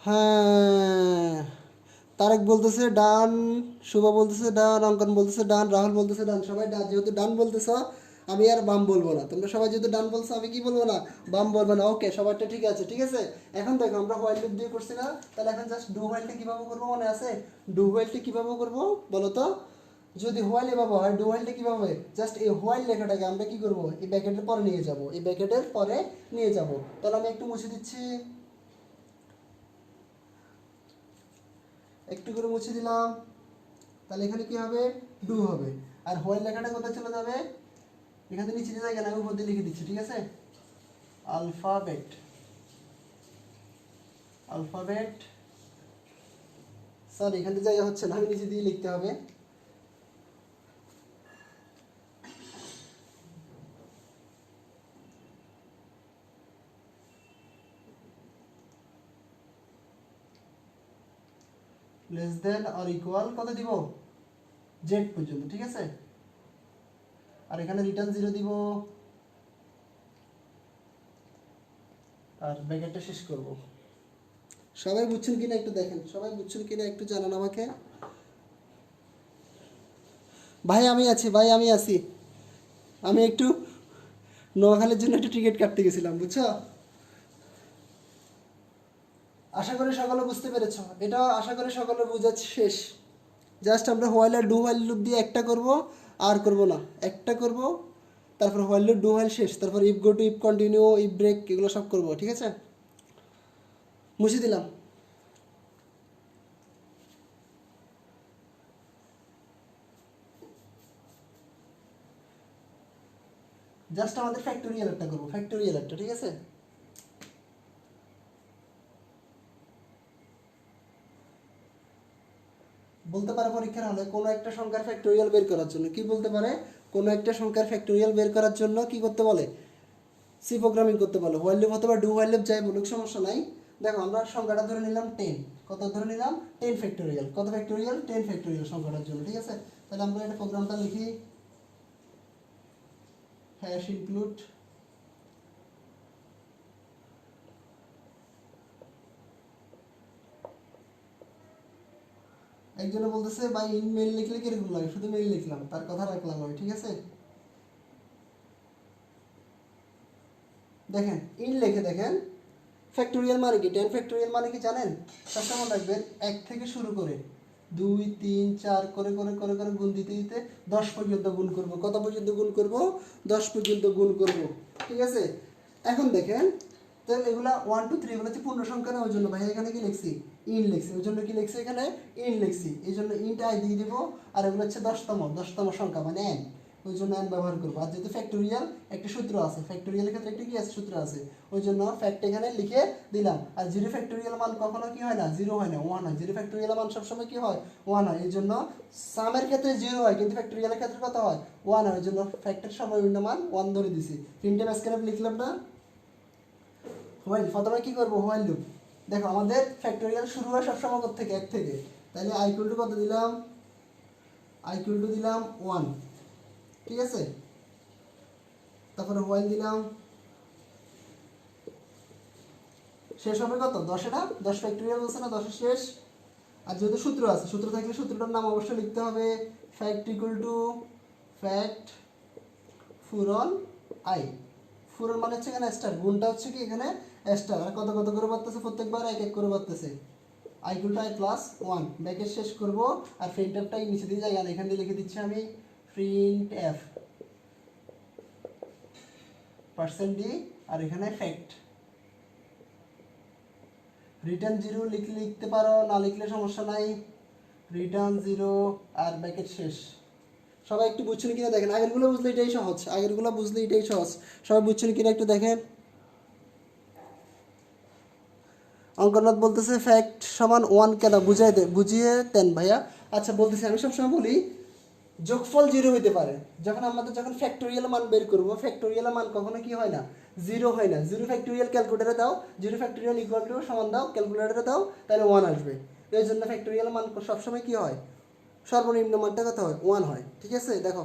হ্যাঁ, তারেক বলতেছে ডান, শুভা বলতেছে ডান, অঙ্কন বলতেছে ডান, রাহুল বলতেছে ডান, সবাই ডান। যেহেতু ডান বলতেছ আমি আর বাম বলবো না, তোমরা সবাই যেহেতু ডান বলছো আমি কি বলবো না, বাম বলবো না। ওকে সবারটা ঠিক আছে, ঠিক আছে। এখন দেখো আমরা হোয়াইল লুপ দিয়ে করছি না, তাহলে এখন জাস্ট ডু হোয়াইলটা কিভাবে করবো মনে আছে? ডু হোয়াইলটা কিভাবে করবো বলো তো? যদি হোয়াইল এভাবে হয় ডু হোয়াইলটা কিভাবে? জাস্ট এই হোয়াইল লেখাটাকে আমরা কি করবো, এই ব্র্যাকেটের পরে নিয়ে যাব, এই ব্র্যাকেটের পরে নিয়ে যাব। তাহলে আমি একটু মুছে দিচ্ছি, একটু করে মুছে দিলাম। তাহলে এখানে কি হবে, ডু হবে। আর হোয়াইল লেখাটা কোথায় চলে যাবে, এখানে নিচে দিয়ে জায়গা আমি উপর দিয়ে লিখে দিচ্ছি, ঠিক আছে। আলফাবেট, আলফাবেট, সরি এখানে জায়গা হচ্ছে না, আমি নিচে দিয়ে লিখতে হবে। লেস দেন অর ইকুয়াল কত দিব, জেড পর্যন্ত, ঠিক আছে। আর এখানে রিটার্ন 0 দিব, আর ব্র্যাকেটটা শেষ করব। সবাই বুঝছেন কিনা একটু দেখেন, সবাই বুঝছেন কিনা একটু জানান আমাকে। ভাই আমি আছি, ভাই আমি আছি। আমি একটু নোয়াখালীর জন্য একটু টিকিট কাটতে গেছিলাম বুঝছো। আশা করি সকলে বুঝতে পেরেছ, এটা আশা করি সকলে বোঝা শেষ। জাস্ট আমরা হোয়াইল আর ডু হোয়াইল লুপ দিয়ে একটা করব, আর করব না, একটা করব, তারপর হোয়াইল লুপ ডু হোয়াইল শেষ, তারপর if go to, if continue, if break, এগুলো সব করব, ঠিক আছে। মুছে দিলাম। জাস্ট আমাদের ফ্যাক্টোরিয়াল একটা করবো, ফ্যাক্টোরিয়াল একটা, ঠিক আছে। বলতে পারে পরীক্ষার হলে কোনো একটা সংখ্যার ফ্যাক্টোরিয়াল বের করার জন্য, কি বলতে পারে, কোনো একটা সংখ্যার ফ্যাক্টোরিয়াল বের করার জন্য কি করতে বলে, সি প্রোগ্রামিং করতে বলে। হোয়াইল লুপ অথবা ডু হোয়াইল লুপ যাই বলুক সমস্যা নাই। দেখো আমরা সংখ্যাটা ধরে নিলাম 10, কত ধরে নিলাম 10 ফ্যাক্টোরিয়াল, কত ফ্যাক্টোরিয়াল 10 ফ্যাক্টোরিয়াল সংখ্যাটার জন্য, ঠিক আছে। তাহলে আমরা এটা প্রোগ্রামটা লিখি, হ্যাশ ইনক্লুড, একজনে বলতেছে ভাই ইন মেল লিখলে কিরকম লাগে, শুধু মেল লিখলাম, তার কথা রাখলাম আমি, ঠিক আছে। দেখেন ইন লিখে দেখেন, ফ্যাক্টোরিয়াল মানে কি, 10 ফ্যাক্টোরিয়াল মানে কি জানেন? সবসময় রাখবেন 1 থেকে শুরু করে 2 3 4 করে করে করে করে গুণ দিতে দিতে 10 পর্যন্ত গুণ করব। কত পর্যন্ত গুণ করব? 10 পর্যন্ত গুণ করব। ঠিক আছে, এখন দেখেন তাহলে এগুলা 1 2 3 এগুলো হচ্ছে পূর্ণ সংখ্যা না, ওই জন্য ভাই এখানে কি লিখছি? ইন লিখছি। ওই জন্য কি লিখছি? এখানে ইন লিখছি। এই জন্য ইনটা আই দিয়ে দিব। আর এগুলো হচ্ছে 10তম সংখ্যা মানে n, ওই জন্য n ব্যবহার করবো। আর যেহেতু ফ্যাক্টোরিয়াল একটা সূত্র আছে, ফ্যাক্টোরিয়ালের ক্ষেত্রে একটা কি আছে? সূত্র আছে। ওই জন্য ফ্যাক্ট এখানে লিখে দিলাম। আর জিরো ফ্যাক্টোরিয়াল মান কখনো কি হয় না? জিরো হয় না, 1 হয়। জিরো ফ্যাক্টোরিয়াল মান সবসময় কি হয়? 1 হয়। এই জন্য সামের ক্ষেত্রে জিরো হয় কিন্তু ফ্যাক্টোরিয়ালের ক্ষেত্রে কত হয়? 1 হয়। ওই জন্য ফ্যাক্টের সর্বনিম্ন মান 1 ধরে দিছি। প্রিন্টে স্ক্যানআপ লিখলাম না? হোয়াইল প্রথমে কি করবো? While loop. দেখো আমাদের ফ্যাক্টোরিয়াল শুরু হয় সবসময় কত থেকে? 1 থেকে। তাহলে আই ইকুয়াল টু কত দিলাম? আই ইকুয়াল টু দিলাম 1। ঠিক আছে, তারপরে হোয়াইল দিলাম। শেষ হবে কত? 10 না? 10 ফ্যাক্টোরিয়াল বলছে না? 10 শেষ। আর যেহেতু সূত্র আছে, সূত্র থাকলে সূত্রটার নাম অবশ্যই লিখতে হবে। ফ্যাক্ট ইকুয়াল টু ফ্যাক্ট ফুরন আই। ফুরন মানে হচ্ছে এখানে স্টার, গুণটা হচ্ছে কি এখানে স্টার। আর কত কত করে বাড়তেছে? প্রত্যেকবার এক এক করে বাড়তেছে। I equal two I plus 1। Bracket শেষ করব। আর প্রিন্ট এফটাই নিচে দিয়ে জায়গা এখান দিয়ে লিখে দিচ্ছি আমি প্রিন্ট এফ পার্সেন্ট ডি। আর এখানে ফ্যাক্ট রিটার্ন 0 লিখলে লিখতে পারো, না লিখলে সমস্যা নাই। রিটার্ন 0 আর ব্র্যাকেট শেষ। সবাই একটু বুঝছেন কিনা দেখেন, আগেরগুলো বুঝলে এটাই সহজ, আগেরগুলো বুঝলে এটাই সহজ। সবাই বুঝছেন কিনা একটু দেখেন। অঙ্কনাথ বলতেছে ফ্যাক্ট সমান 1 কেন বুঝিয়ে দেন ভাইয়া। আচ্ছা বলতেছি, আমি সবসময় বলি যোগফল 0 হইতে পারে। যখন ফ্যাক্টোরিয়াল মান বের করব, ফ্যাক্টোরিয়াল মান কখনো কি হয় না? 0 হয় না। 0 ফ্যাক্টোরিয়াল ক্যালকুলেটরে দাও, 0 ফ্যাক্টোরিয়াল ইকুয়াল টু সমান দাও, ক্যালকুলেটরে দাও, তাহলে 1 আসবে। এই জন্য ফ্যাক্টোরিয়াল মান সবসময় কি হয়? সর্বনিম্ন মানটা কত হয়? 1 হয়। ঠিক আছে, দেখো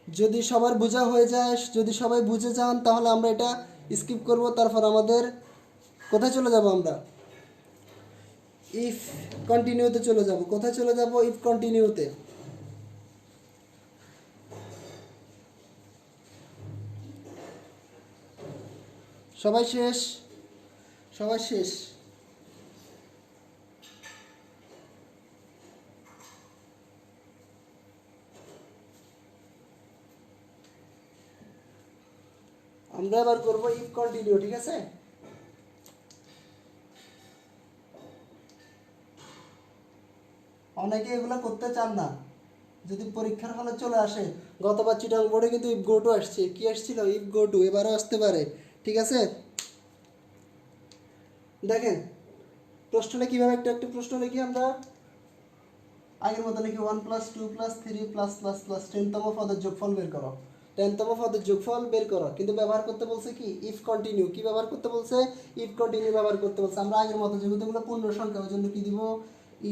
যদি সবার বোঝা হয়ে যায়, যদি সবাই বুঝে যান তাহলে আমরা এটা স্কিপ করব। তারপর আমাদের কোথায় চলে যাব? আমরা ইফ কন্টিনিউতে চলে যাব। কোথায় চলে যাব? ইফ কন্টিনিউতে। সবাই শেষ? সবাই শেষ? আমরা এবার করব ইফ কন্টিনিউ। ঠিক আছে, অনেকে এগুলো করতে চান না, যদি পরীক্ষার হলে চলে আসে। গতবার চিটাং বোর্ডে কিন্তু ইফ গো টু আসছে। কি আসছিল? If go two. এবারও আসতে পারে। ঠিক আছে, দেখেন প্রশ্নটা কীভাবে একটা একটা প্রশ্ন লিখি আমরা। আগের মতো লিখি 1 + 2 + 3 +++ 10তম পদের যোগফল বের করো। 10তম পদের যোগফল বের করো, কিন্তু ব্যবহার করতে বলছে কি? If continue. কি ব্যবহার করতে বলছে? ইফ কন্টিনিউ ব্যবহার করতে বলছে। আমরা আগের মতো যেহেতু এগুলো পূর্ণ সংখ্যা, ওই জন্য কি দিব?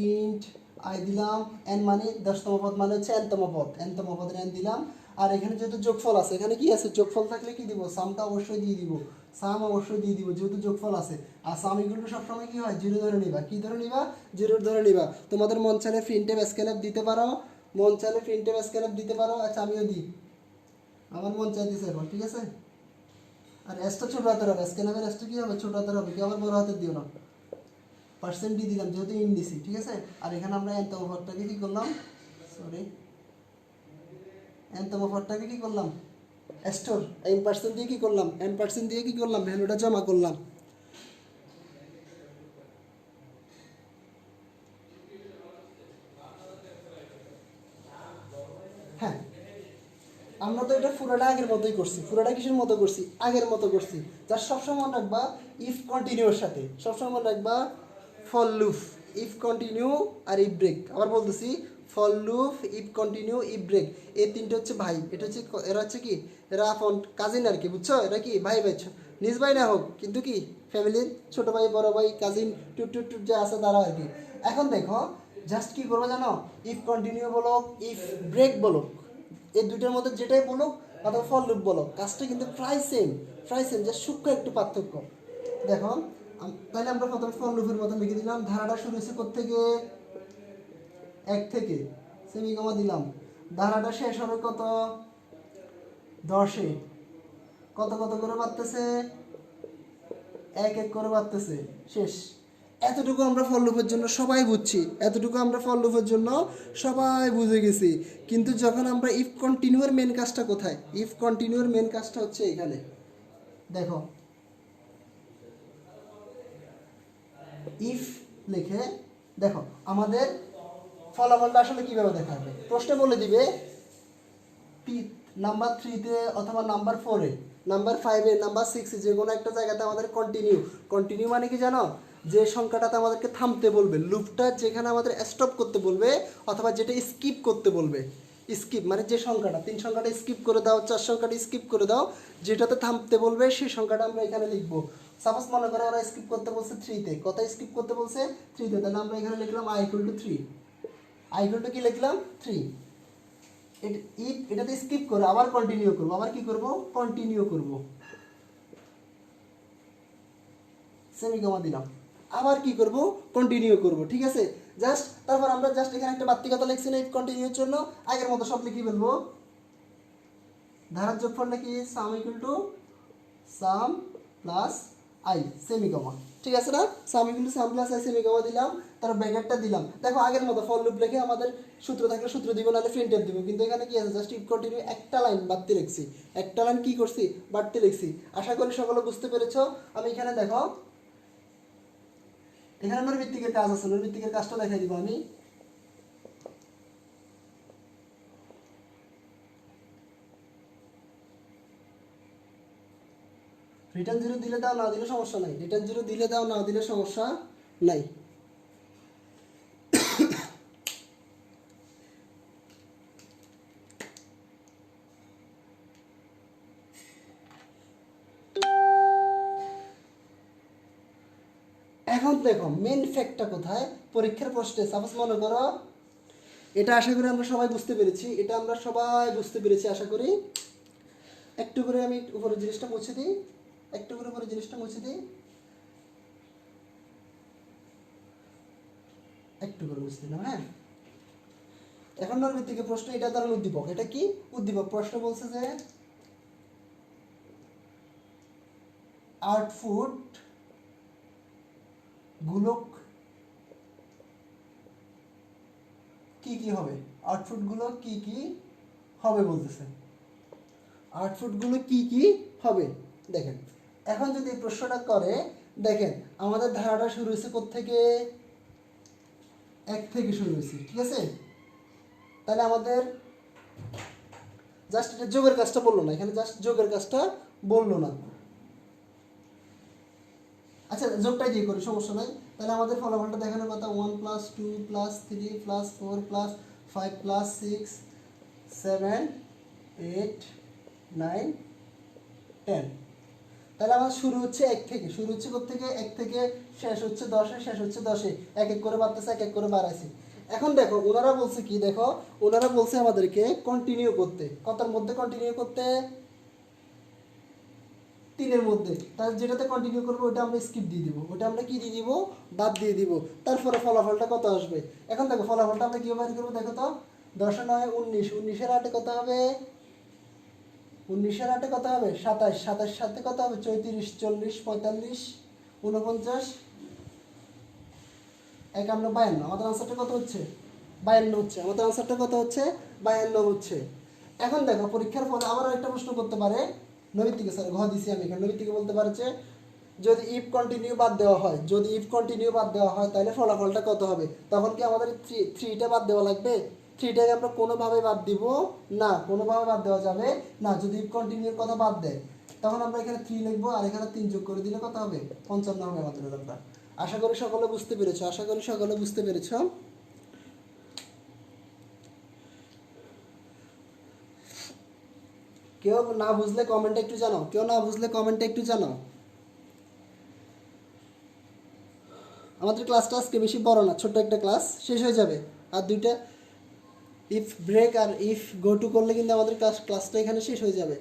ইন্ট আই দিলাম। এন মানে 10তম পদ মানে হচ্ছে এনতম পদ, এনতম পদের এন দিলাম। আর এখানে যেহেতু যোগফল আছে, এখানে কি আছে? যোগফল থাকলে কি দিব? সামটা অবশ্যই দিয়ে দিব। সাম অবশ্যই দিয়ে দিব যেহেতু যোগফল আছে। আর সাম ইকুয়াল টু সবসময় কি হয়? 0 ধরে নিবা। কি ধরে নিবা? 0 ধরে নিবা। তোমাদের মন চাইলে প্রিন্টে স্ক্যানআপ দিতে পারো, মন চাইলে প্রিন্টে স্ক্যানআপ দিতে পারো। আচ্ছা আমিও দিই, আমার মন চাইতেছে এখন। ঠিক আছে, আর এসটা ছোট হাতের হবে, স্ক্যানআপের এসটা কি হবে? ছোট হাতের হবে। কি আবার বড় হাতের দিও না। পার্সেন্ট দিয়ে দিলাম যেহেতু ইন দিছি। ঠিক আছে, আর এখানে আমরা এনতম পদটাকে কি করলাম? সরি, এনতম পদটাকে কি করলাম? স্টোর। এন পার্সেন্ট দিয়ে কি করলাম? এন পার্সেন্ট দিয়ে কি করলাম? ভ্যালুটা জমা করলাম। হ্যাঁ, আমরা তো এটা পুরোটা আগের মতোই করছি। পুরোটা কিসের মতো করছি? আগের মতো করছি। যার সবসময় মনে রাখবা ইফ কন্টিনিউর সাথে, সবসময় মনে রাখবা ফর লুপ, ইফ কন্টিনিউ আর ইফ ব্রেক। আবার বলতেছি for loop, if continue, if break. এই তিনটে হচ্ছে ভাই। এটা হচ্ছে, এরা হচ্ছে কি? এরা আপন কাজিন আর কি, বুঝছো? এরা কি ভাই ভাই, নিজ ভাই না হোক কিন্তু কি ফ্যামিলির ছোট ভাই, বড় ভাই, কাজিন, টুট টুট টুট যে আছে তারা আর কি। এখন দেখো জাস্ট কি করবো জানো? ইফ কন্টিনিউ বলো, ইফ ব্রেক বলো, এই দুইটার মধ্যে যেটাই বলো, অথবা ফর লুপ বলো, কাজটা কিন্তু প্রায় সেম, প্রায় সেম, জাস্ট সূক্ষ্ম একটু পার্থক্য। দেখো তাহলে আমরা প্রথমে ফর লুপের মতো লিখে দিলাম। ধারাটা শুরু হয়েছে কোত্থেকে? 1 থেকে, সেমিকমা দিলাম। ধারাটা শেষ হবে কত? 10-এ। কত কত করে বাড়তেছে? এক এক করে বাড়তেছে, শেষ। এতটুকু আমরা ফর লুপের জন্য সবাই বুঝছি, এতটুকু আমরা ফর লুপের জন্য সবাই বুঝে গেছি। কিন্তু যখন আমরা ইফ কন্টিনিউর মেন কাজটা কোথায়, ইফ কন্টিনিউর মেন কাজটা হচ্ছে এখানে। দেখো ইফ লিখে দেখো আমাদের ফলাফলটা আসলে কিভাবে দেখা হবে। প্রশ্নে বলে দিবে নাম্বার 3-তে অথবা নাম্বার 4-এ, নাম্বার 5-এ, নাম্বার 6-এ যে কোনো একটা জায়গাতে আমাদের কন্টিনিউ। কন্টিনিউ মানে কি জানো? যে সংখ্যাটাতে আমাদেরকে থামতে বলবে, লুপটা যেখানে আমাদের স্টপ করতে বলবে অথবা যেটা স্কিপ করতে বলবে। স্কিপ মানে যে সংখ্যাটা, 3 সংখ্যাটা স্কিপ করে দাও, 4 সংখ্যাটা স্কিপ করে দাও, যেটাতে থামতে বলবে সেই সংখ্যাটা আমরা এখানে লিখবো। সাপোজ মনে করো ওরা স্কিপ করতে বলছে 3-তে, কত স্কিপ করতে বলছে 3-তে, তাহলে আমরা এখানে লিখলাম i = 3। i = কি লিখলাম 3। এটাতে স্কিপ করে আবার কন্টিনিউ করবো, আবার কি করব কন্টিনিউ করব, সেমিকোমা দিলাম, আবার কি করব কন্টিনিউ করব, ঠিক আছে। জাস্ট তারপর আমরা জাস্ট এখানে একটা বাত্যিকতা লিখছি না ইফ কন্টিনিউর জন্য, আগের মতো সব লিখে ফেলবো। ধারার যোগফল নাকি sum equal to sum plus I semicolon, ঠিক আছে না? Sum equal to sum plus I semicolon দিলাম, তার ব্র্যাকেটটা দিলাম। দেখো আগের মতো ফর লুপ লিখে আমাদের সূত্র থাকলে সূত্র দিব, নাহলে প্রিন্টএফ দিব। কিন্তু এখানে কি আছে, জাস্ট ইফ কন্টিনিউ একটা লাইন বাড়তে লিখছি, একটা লাইন কি করছি বাড়তে লিখছি। আশা করি সকলে বুঝতে পেরেছো। আমি এখানে দেখো এখানে আমার ভিত্তিকের কাজ আছে, ভিত্তিকের কাজটা দেখাই দিব আমি। রিটার্ন 0 দিলে দাও, না দিলে সমস্যা নাই। রিটার্ন 0 দিলে দাও, না দিলে সমস্যা নাই। এখন দেখো মেন ফ্যাক্টটা কোথায়, পরীক্ষার প্রশ্নে। সাপোজ মনে করো এটা, আশা করি আমরা সবাই বুঝতে পেরেছি, এটা আমরা সবাই বুঝতে পেরেছি আশা করি। একটু করে আমি উপরের জিনিসটা মুছে দিই, একটু করে উপরের জিনিসটা মুছে দিই, একটু করে মুছে দিলাম। হ্যাঁ, এখন ভিত্তিক প্রশ্ন, এটা দ্বারা উদ্দীপক। এটা কি উদ্দীপক? প্রশ্ন বলছে যে আউটপুট গুলো কি কি হবে, আউটপুট গুলো কি কি হবে বলতেছে, আউটপুট গুলো কি কি হবে। দেখেন এখন যদি এই প্রশ্নটা করে, দেখেন আমাদের ধারাটা শুরু হয়েছে কোত্থেকে, 1 থেকে শুরু হয়েছে, ঠিক আছে। তাহলে আমাদের জাস্ট এটা যোগের কাজটা বললো না, এখানে জাস্ট যোগের কাজটা বললো না। আচ্ছা যোগটাই দিয়ে করি, সমস্যা নাই। তাহলে আমাদের ফলাফলটা দেখানোর কথা 1 + 2 + 3 + 4 + 5 + 6 7 8 9 10। তাহলে আমার শুরু হচ্ছে 1 থেকে, শুরু হচ্ছে কোত্থেকে 1 থেকে, শেষ হচ্ছে 10-এ, শেষ হচ্ছে 10-এ, এক এক করে বাড়তেছে, এক এক করে বাড়াইছে। এখন দেখো ওনারা বলছে কি, দেখো ওনারা বলছে আমাদেরকে কন্টিনিউ করতে, কতর মধ্যে কন্টিনিউ করতে, 3-এর মধ্যে। তাহলে যেটাতে কন্টিনিউ করবো ওটা আমরা স্কিপ দিয়ে দিব, ওটা আমরা কি দিয়ে দিব বাদ দিয়ে দিব। তারপরে ফলাফলটা কত আসবে। এখন দেখো ফলাফলটা আমরা কীভাবে বের করবো, দেখো তো 10-9 19, 19-এর 8-এ কত হবে, 19-এর 8-এ কত হবে 27, 27-এর সাথে কত হবে 34, 40 45 49 51 52। আমাদের আনসারটা কত হচ্ছে 52 হচ্ছে, আমাদের আনসারটা কত হচ্ছে 52 হচ্ছে। এখন দেখো পরীক্ষার ফলে আবার একটা প্রশ্ন করতে পারে, নৈতিকে স্যার ঘ দিছি আমি এখানে, নৈতিকে বলতে পারে যে যদি ইফ কন্টিনিউ বাদ দেওয়া হয়, যদি ইফ কন্টিনিউ বাদ দেওয়া হয় তাহলে ফলাফলটা কত হবে। তখন কি আমাদের 3টা বাদ দেওয়া লাগবে, 3টাকে আমরা কোনোভাবে বাদ দিব না, কোনোভাবে বাদ দেওয়া যাবে না। যদি ইফ কন্টিনিউর কথা বাদ দেয় তখন আমরা এখানে 3 লিখবো, আর এখানে 3 যোগ করে দিলে কত হবে 55 হবে আমাদের উত্তরটা। আশা করি সকলে বুঝতে পেরেছো, আশা করি সকলে বুঝতে পেরেছো। কেউ না বুঝলে কমেন্টে একটু জানাও, কেউ না বুঝলে কমেন্টে একটু জানাও। আমাদের ক্লাসটা আজকে বেশি বড় না, ছোট্ট একটা ক্লাস, শেষ হয়ে যাবে। আর 2টা ইফ ব্রেক আর ইফ গো টু করলে কিন্তু আমাদের ক্লাসটা এখানে শেষ হয়ে যাবে।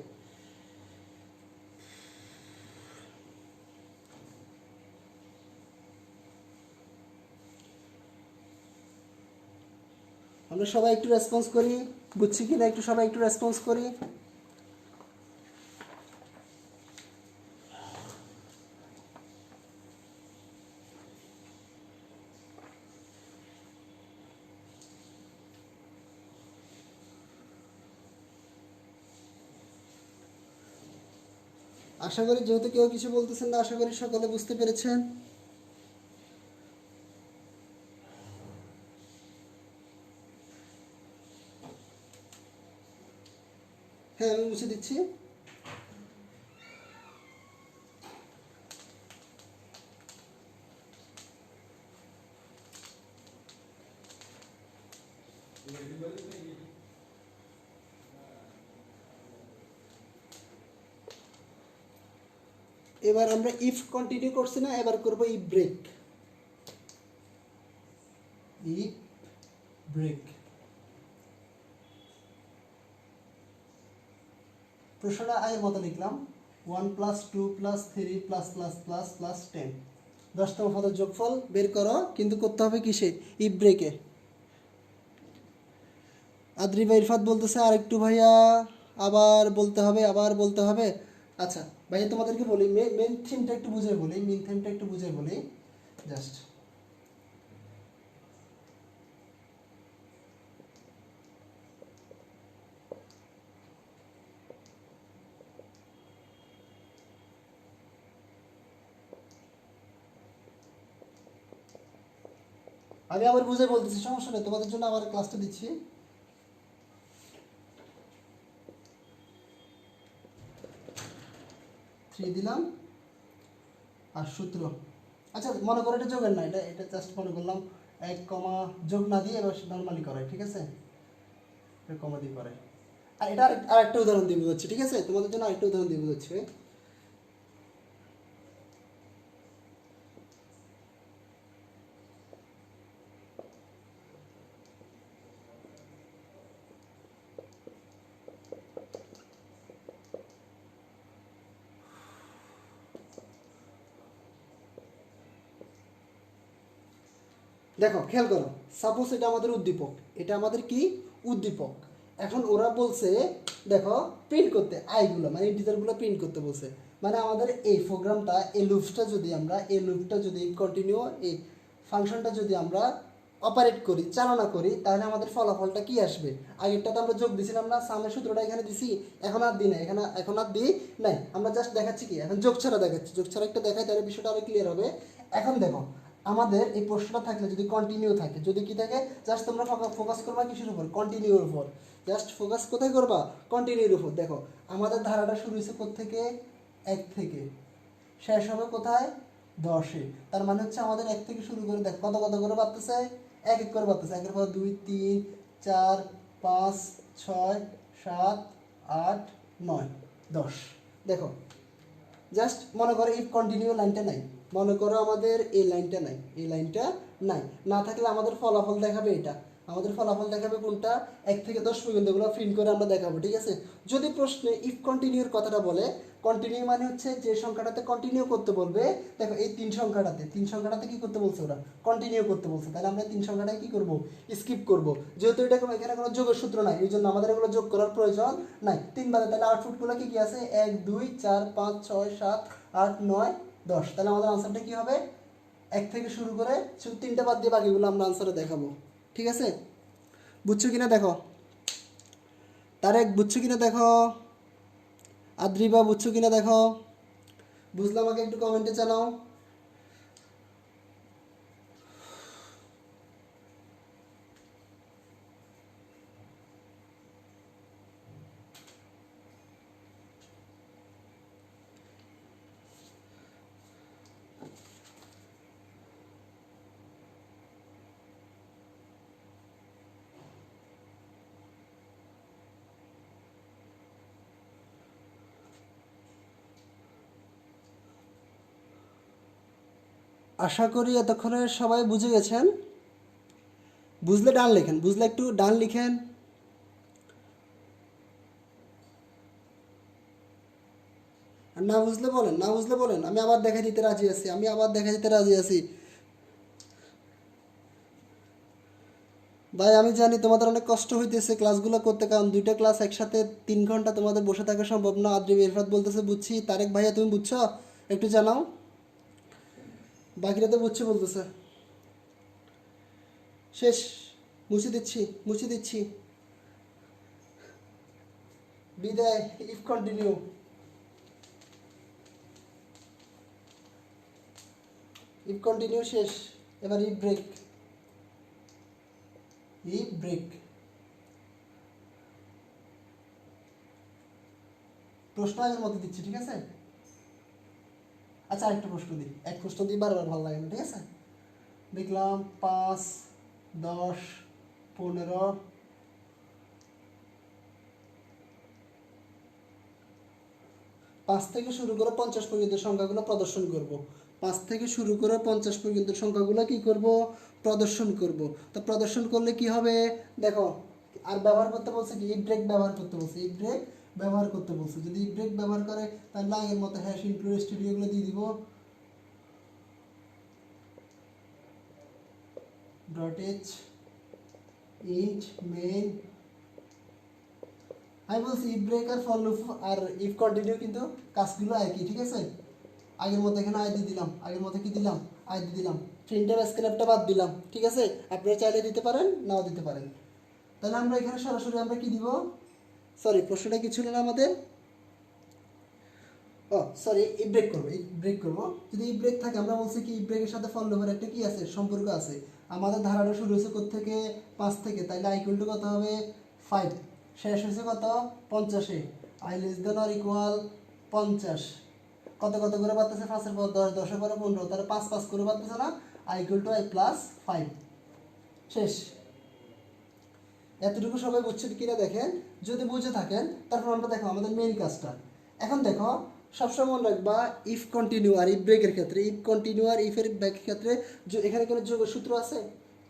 আমরা সবাই একটু রেসপন্স করি, বুঝছি কিনা একটু সবাই একটু রেসপন্স করি। আশা করি যেহেতু কেউ কিছু বলতেছেন না, আশা করি সকলে বুঝতে পেরেছেন। হ্যাঁ, আমি মুছে দিচ্ছি। এবার আমরা ইফ কন্টিনিউ করছি না, এবার করব ইফ ব্রেক। If break. প্রশ্নটা আগের মতো লিখলাম, 1 + 2 + 3 ++++ 10, 10তম পদের যোগফল বের করো, কিন্তু করতে হবে কিসে? ইফ ব্রেকে। আদ্রি ভাই ইরফাত বলতেছে আরেকটু ভাইয়া, আবার বলতে হবে, আবার বলতে হবে। আচ্ছা ভাইয়া, তোমাদেরকে বলি, মেন থিমটা একটু বুঝিয়ে বলি, মেন থিমটা একটু বুঝিয়ে বলি জাস্ট। আমি আবার বুঝে বলতেছি, সমস্যা নেই, তোমাদের জন্য আবার ক্লাসটা দিচ্ছি। থ্রি দিলাম আর সূত্র। আচ্ছা মনে করো এটা যোগের না, এটা এটা জাস্ট মনে করলাম 1 কমা যোগ না দিয়ে এবার নর্মালি করে, ঠিক আছে? এটা কমা দিয়ে করে। আর এটা আরেকটা উদাহরণ দিয়ে বোঝাচ্ছি, ঠিক আছে? তোমাদের জন্য আরেকটা উদাহরণ দিয়ে বোঝাচ্ছি। দেখো খেয়াল করো, সাপোজ এটা আমাদের উদ্দীপক, এটা আমাদের কি উদ্দীপক। এখন ওরা বলছে দেখো প্রিন্ট করতে আইগুলো, মানে ইন্টিজারগুলো প্রিন্ট করতে বলছে। মানে আমাদের এই প্রোগ্রামটা, এই লুপটা যদি কন্টিনিউ, এই ফাংশনটা যদি আমরা অপারেট করি, চালনা করি, তাহলে আমাদের ফলাফলটা কি আসবে? আগেরটাতে আমরা যোগ দিছিলাম না, সামের সূত্রটা এখানে দিছি, এখন আর দিই না, এখন আর দিই নাই, আমরা জাস্ট দেখাচ্ছি কি, এখন যোগ ছাড়া দেখাচ্ছি। যোগ ছাড়া একটা দেখাই, তাহলে বিষয়টা আরো ক্লিয়ার হবে। এখন দেখো আমাদের এই প্রশ্নটা থাকলে যদি কন্টিনিউ থাকে, যদি কি থাকে, জাস্ট তোমরা ফোকাস করবা কিসের উপর? কন্টিনিউর উপর। জাস্ট ফোকাস কোথায় করবা? কন্টিনিউর উপর। দেখো আমাদের ধারাটা শুরু হয়েছে কোত্থেকে? 1 থেকে, শেষ হবে কোথায়? 10-এ। তার মানে হচ্ছে আমাদের 1 থেকে শুরু করে দেখ কত কত করে বাড়তেছে, 1 1 করে বাড়তেছে। 1-এর পর 2 3 4 5 6 7 8 9 10। দেখো জাস্ট মনে করো ইফ কন্টিনিউ লাইনটা নাই, মনে করো আমাদের এই লাইনটা নাই, এই লাইনটা নাই, না থাকলে আমাদের ফলাফল দেখাবে এটা। আমাদের ফলাফল দেখাবে কোনটা? 1 থেকে 10 পর্যন্ত, এগুলো প্রিন্ট করে আমরা দেখাবো, ঠিক আছে? যদি প্রশ্নে ইফ কন্টিনিউর কথাটা বলে, কন্টিনিউ মানে হচ্ছে যে সংখ্যাটাতে কন্টিনিউ করতে বলবে। দেখো এই 3 সংখ্যাটাতে কি করতে বলছে ওরা? কন্টিনিউ করতে বলছে। তাহলে আমরা 3 সংখ্যাটাকে কি করব? স্কিপ করব। যেহেতু এটা এখানে কোনো যোগের সূত্র নাই, এই জন্য আমাদের এগুলো যোগ করার প্রয়োজন নাই। 3 বাদে তাহলে আউটপুটগুলো কি কি আছে? 1 2 4 5 6 7 8 9 10। তাহলে আমাদের আনসারটা কি হবে? 1 থেকে শুরু করে শুধু 3টা বাদ দিয়ে বাকিগুলো আমরা আনসারে দেখাবো, ঠিক আছে? বুঝছো কিনা দেখো, তারেক বুঝছো কিনা দেখো, আদ্রিবা বুঝছো কিনা দেখো, বুঝলে আমাকে একটু কমেন্টে জানাও। আশা করি এতক্ষণে সবাই বুঝে গেছেন। বুঝলে ডান লেখেন, বুঝলে একটু ডান লিখেন। আর না বুঝলে বলেন, না বুঝলে বলেন, আমি আবার দেখা দিতে রাজি আছি, আমি আবার দেখা দিতে রাজি আছি। ভাই আমি জানি তোমাদের অনেক কষ্ট হইতেছে ক্লাসগুলো করতে, কারণ 2টা ক্লাস একসাথে 3 ঘন্টা তোমাদের বসে থাকা সম্ভব না। আদ্রি ইরফাত বলতেছে বুঝছি, তারেক ভাইয়া তুমি বুঝছো? একটু জানাও। বাকিরা তো বুঝছে বলতেছে। শেষ, মুছে দিচ্ছি, মুছে দিচ্ছি, বিদায়। If continue. ইফ কন্টিনিউ শেষ, এবার ইফ ব্রেক। ইফ ব্রেক প্রশ্ন আগের মতো দিচ্ছি, ঠিক আছে? আচ্ছা আরেকটা প্রশ্ন দিই, এক প্রশ্ন দিই বারবার ভালো লাগে না, ঠিক আছে? দেখলাম 5, 10, 15, 5 থেকে শুরু করে 50 পর্যন্ত সংখ্যাগুলো প্রদর্শন করব। 5 থেকে শুরু করে 50 পর্যন্ত সংখ্যাগুলো কি করব? প্রদর্শন করব। তো প্রদর্শন করলে কি হবে দেখো, আর ব্যবহার করতে বলছে কি, ইফ ব্রেক ব্যবহার করতে বলছে, ইফ ব্রেক ব্যবহার করতে বলছে। যদি ইফ ব্রেক ব্যবহার করে তাহলে আগের মতো হ্যাশ ইনক্লুড স্টুডিওগুলো দিয়ে দিব, ডট এইচ ইন্ট মেইন। আমি বলছি ইফ ব্রেক আর ফর লুপ আর ইফ কন্টিনিউ কিন্তু কাজগুলো একই, ঠিক আছে? আগের মতো এখানে আই দিয়ে দিলাম, আগের মতো কি দিলাম, আই দিয়ে দিলাম, প্রিন্টার স্ক্যানারটা বাদ দিলাম, ঠিক আছে? আপনারা চাইলে দিতে পারেন, নাও দিতে পারেন। তাহলে আমরা এখানে সরাসরি আমরা কি দিব, সরি প্রশ্নটা কি ছিল না আমাদের, ও সরি ই ব্রেক করবো, ই ব্রেক করবো। যদি ই ব্রেক থাকে আমরা বলছি কি ই ব্রেকের সাথে ফর লুপের একটা কি আছে, সম্পর্ক আছে। আমাদের ধারাটা শুরু হয়েছে থেকে 5 থেকে, তাইলে আই ইকুয়াল টু কত হবে 5, শেষ হয়েছে কত 50-এ, I less than or equal 50। কত কত করে বাড়তেছে, 5-এর পর 10, 10-এর পরে 15, তাহলে 5 5 করে বাড়তেছে না, I equal two I plus 5, শেষ। এতটুকু সবাই বুঝছেন কিনা দেখেন, যদি বুঝে থাকেন তারপর আমরা দেখো আমাদের মেইন কাজটা। এখন দেখো সবসময় মনে রাখবা ইফ কন্টিনিউ আর ইফ ব্রেকের ক্ষেত্রে, ইফ কন্টিনিউ আর ইফের ব্রেকের ক্ষেত্রে এখানে কোনো যোগের সূত্র আছে,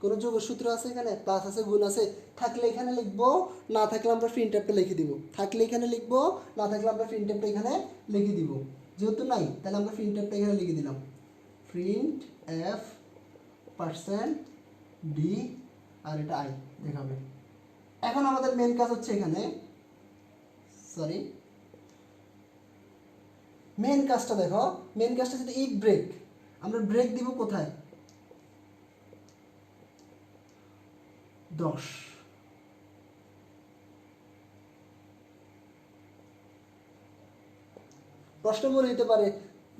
কোনো যোগের সূত্র আছে এখানে, প্লাস আছে গুণ আছে, থাকলে এখানে লিখবো, না থাকলে আমরা প্রিন্ট অ্যাপটা লিখে দিব, থাকলে এখানে লিখবো, না থাকলে আমরা প্রিন্ট অ্যাপটা এখানে লিখে দিব। যেহেতু নাই তাহলে আমরা প্রিন্ট অ্যাপটা এখানে লিখে দিলাম, প্রিন্ট এফ পার্সেন্ট ডি, আর এটা আই দেখাবে। এখন আমাদের মেন কাজ হচ্ছে এখানে, সরি মেন কাজটা দেখো, মেন কাজটা যদি ইফ ব্রেক, আমরা ব্রেক দিব কোথায়, 10। প্রশ্ন বলে দিতে পারে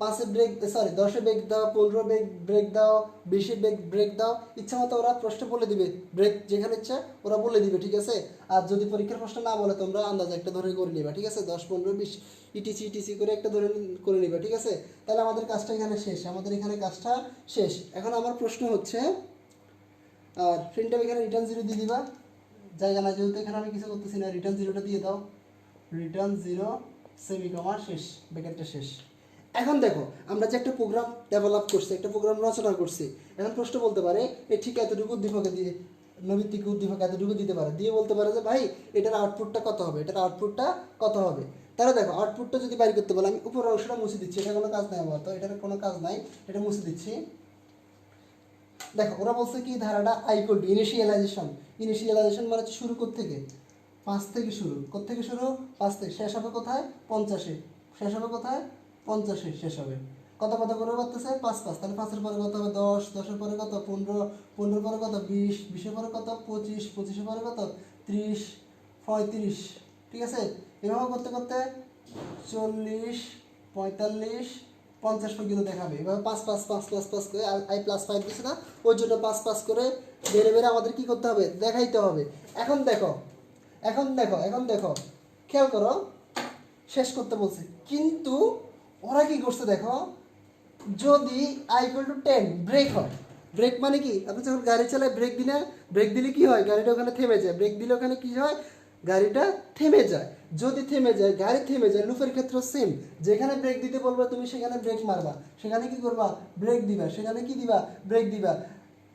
5-এ ব্রেক, সরি 10-এ ব্রেক দাও, 15 ব্রেক দাও, 20-এ ব্রেক দাও, ইচ্ছা মতো ওরা প্রশ্ন বলে দিবে, ব্রেক যেখানে ইচ্ছা ওরা বলে দিবে, ঠিক আছে? আর যদি পরীক্ষার প্রশ্ন না বলে তোমরা আন্দাজ একটা ধরে করে নিবা, ঠিক আছে? 10, 15, 20 ইটিসি ইটিসি করে একটা ধরে করে নিবা, ঠিক আছে? তাহলে আমাদের কাজটা এখানে শেষ, আমাদের এখানে কাজটা শেষ। এখন আমার প্রশ্ন হচ্ছে, আর প্রিন্ট এখানে রিটার্ন 0 দিয়ে দিবা, জায়গা না যেহেতু এখানে আমি কিছু করতেছি না, রিটার্ন 0টা দিয়ে দাও, রিটার্ন 0 সেমিকমা শেষ, ব্র্যাকেটটা শেষ। এখন দেখো আমরা যে একটা প্রোগ্রাম ডেভেলপ করছি, একটা প্রোগ্রাম রচনা করছি, এখন প্রশ্ন বলতে পারে এই ঠিক এতটুকু উদ্দীপকে দিয়ে, নৈমিত্তিক উদ্দীপক এতটুকু দিতে পারে, দিয়ে বলতে পারে যে ভাই এটার আউটপুটটা কত হবে, এটার আউটপুটটা কত হবে। তাহলে দেখো আউটপুটটা যদি বাইর করতে বলে, আমি উপরের অংশটা মুছে দিচ্ছি, এটা কোনো কাজ নাই আমার, তো এটার কোনো কাজ নাই, এটা মুছে দিচ্ছি। দেখো ওরা বলছে কি ধারাটা I equal to initialization, initialization মানে হচ্ছে শুরু থেকে 5 থেকে শুরু, থেকে শুরু 5 থেকে, শেষ হবে কোথায় 50-এ, শেষ হবে কোথায় 50-এ শেষ হবে। কত কত করে করতেছে 5 5, তাহলে 5-এর পরে কত হবে 10, 10-এর পরে কত 15, 15-এর পরে কত 20, 20-এর পরে কত 25, 25-এর পরে কত 30, 35, ঠিক আছে? এভাবে করতে করতে 40, 45, 50 পর্যন্ত দেখাবে। এভাবে 5 5 5 5 5 করে, আর আই প্লাস 5 দিচ্ছে না, ওই জন্য 5 5 করে বেড়ে বেড়ে আমাদের কি করতে হবে, দেখাইতে হবে। এখন দেখো, এখন দেখো, এখন দেখো, খেয়াল করো, শেষ করতে বলছে কিন্তু ওরা কি করছে দেখো, যদি আই ইকুয়াল টু 10 ব্রেক হয়, ব্রেক মানে কি, আপনি যখন গাড়ি চালায় ব্রেক দিলে, ব্রেক দিলে কি হয়, গাড়িটা ওখানে থেমে যায়, ব্রেক দিলে ওখানে কি হয়, গাড়িটা থেমে যায়। যদি থেমে যায়, গাড়ি থেমে যায়, লুপের ক্ষেত্রে সেম, যেখানে ব্রেক দিতে বলবো তুমি সেখানে ব্রেক মারবা, সেখানে কি করবা ব্রেক দিবা, সেখানে কি দিবা ব্রেক দিবা।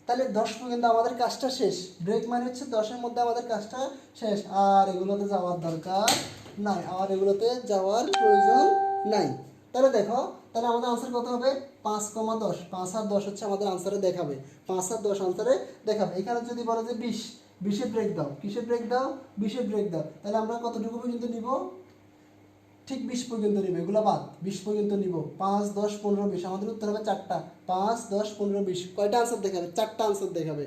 তাহলে 10 পর্যন্ত আমাদের কাজটা শেষ, ব্রেক মানে হচ্ছে 10-এর মধ্যে আমাদের কাজটা শেষ, আর এগুলোতে যাওয়ার দরকার নাই, আর এগুলোতে যাওয়ার প্রয়োজন নাই। তাহলে দেখো, তাহলে আমাদের আনসার কত হবে 5,10, 5 আর 10 হচ্ছে আমাদের আনসারে দেখাবে, 5 আর 10 আনসারে দেখাবে। এখানে যদি বলে যে 20, 20-এ ব্রেক দাও, কিসে ব্রেক দাও 20-এ ব্রেক দাও, তাহলে আমরা কতটুকু পর্যন্ত নিব, ঠিক 20 পর্যন্ত নিব, এগুলো বাদ 20 পর্যন্ত নিব। 5 10 15 20, আমাদের উত্তর হবে 4টা, 5 10 15 20, কয়টা আনসার দেখাবে 4টা আনসার দেখাবে।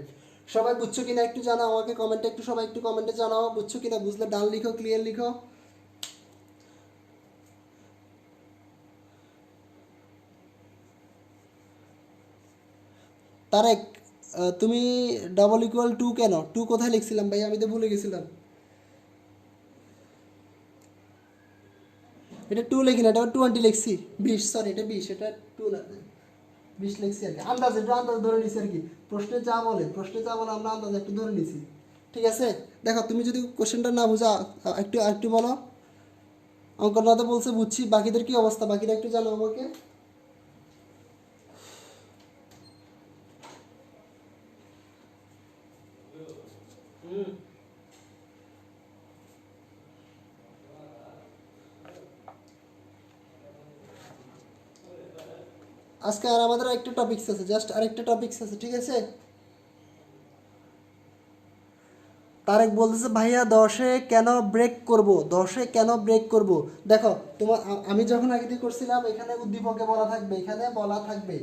সবাই বুঝছো কিনা একটু জানাও আমাকে কমেন্টে, একটু সবাই একটু কমেন্টে জানাও বুঝছো কিনা, বুঝলে ডান লিখো, ক্লিয়ার লিখো। তারেক, তুমি ডাবল ইকুয়াল টু কেন, টু কোথায় লিখছিলাম ভাই, আমি তো ভুলে গেছিলাম। এটা টু লিখি না, এটা 20 লিখছি, 20, সরি এটা 20, এটা টু না, 20 লিখছি আর কি, আন্দাজে একটু আন্দাজ ধরে নিছি আর কি। প্রশ্নে যা বলে আমরা আন্দাজে একটু ধরে নিছি, ঠিক আছে। দেখো তুমি যদি কোশ্চেনটা না বুঝা একটু একটু বলো। অঙ্কটা তো বলছে বুঝছি, বাকিদের কি অবস্থা, বাকিরা একটু জানো আমাকে। আজকে আর আমাদের একটা টপিকস আছে, জাস্ট আরেকটা টপিকস আছে, ঠিক আছে। তারেক বলতেছে ভাইয়া 10-এ কেন ব্রেক করব, 10-এ কেন ব্রেক করব। দেখো তোমার আমি যখন আগে দিয়ে করছিলাম, এখানে উদ্দীপকে বলা থাকবে, এখানে বলা থাকবে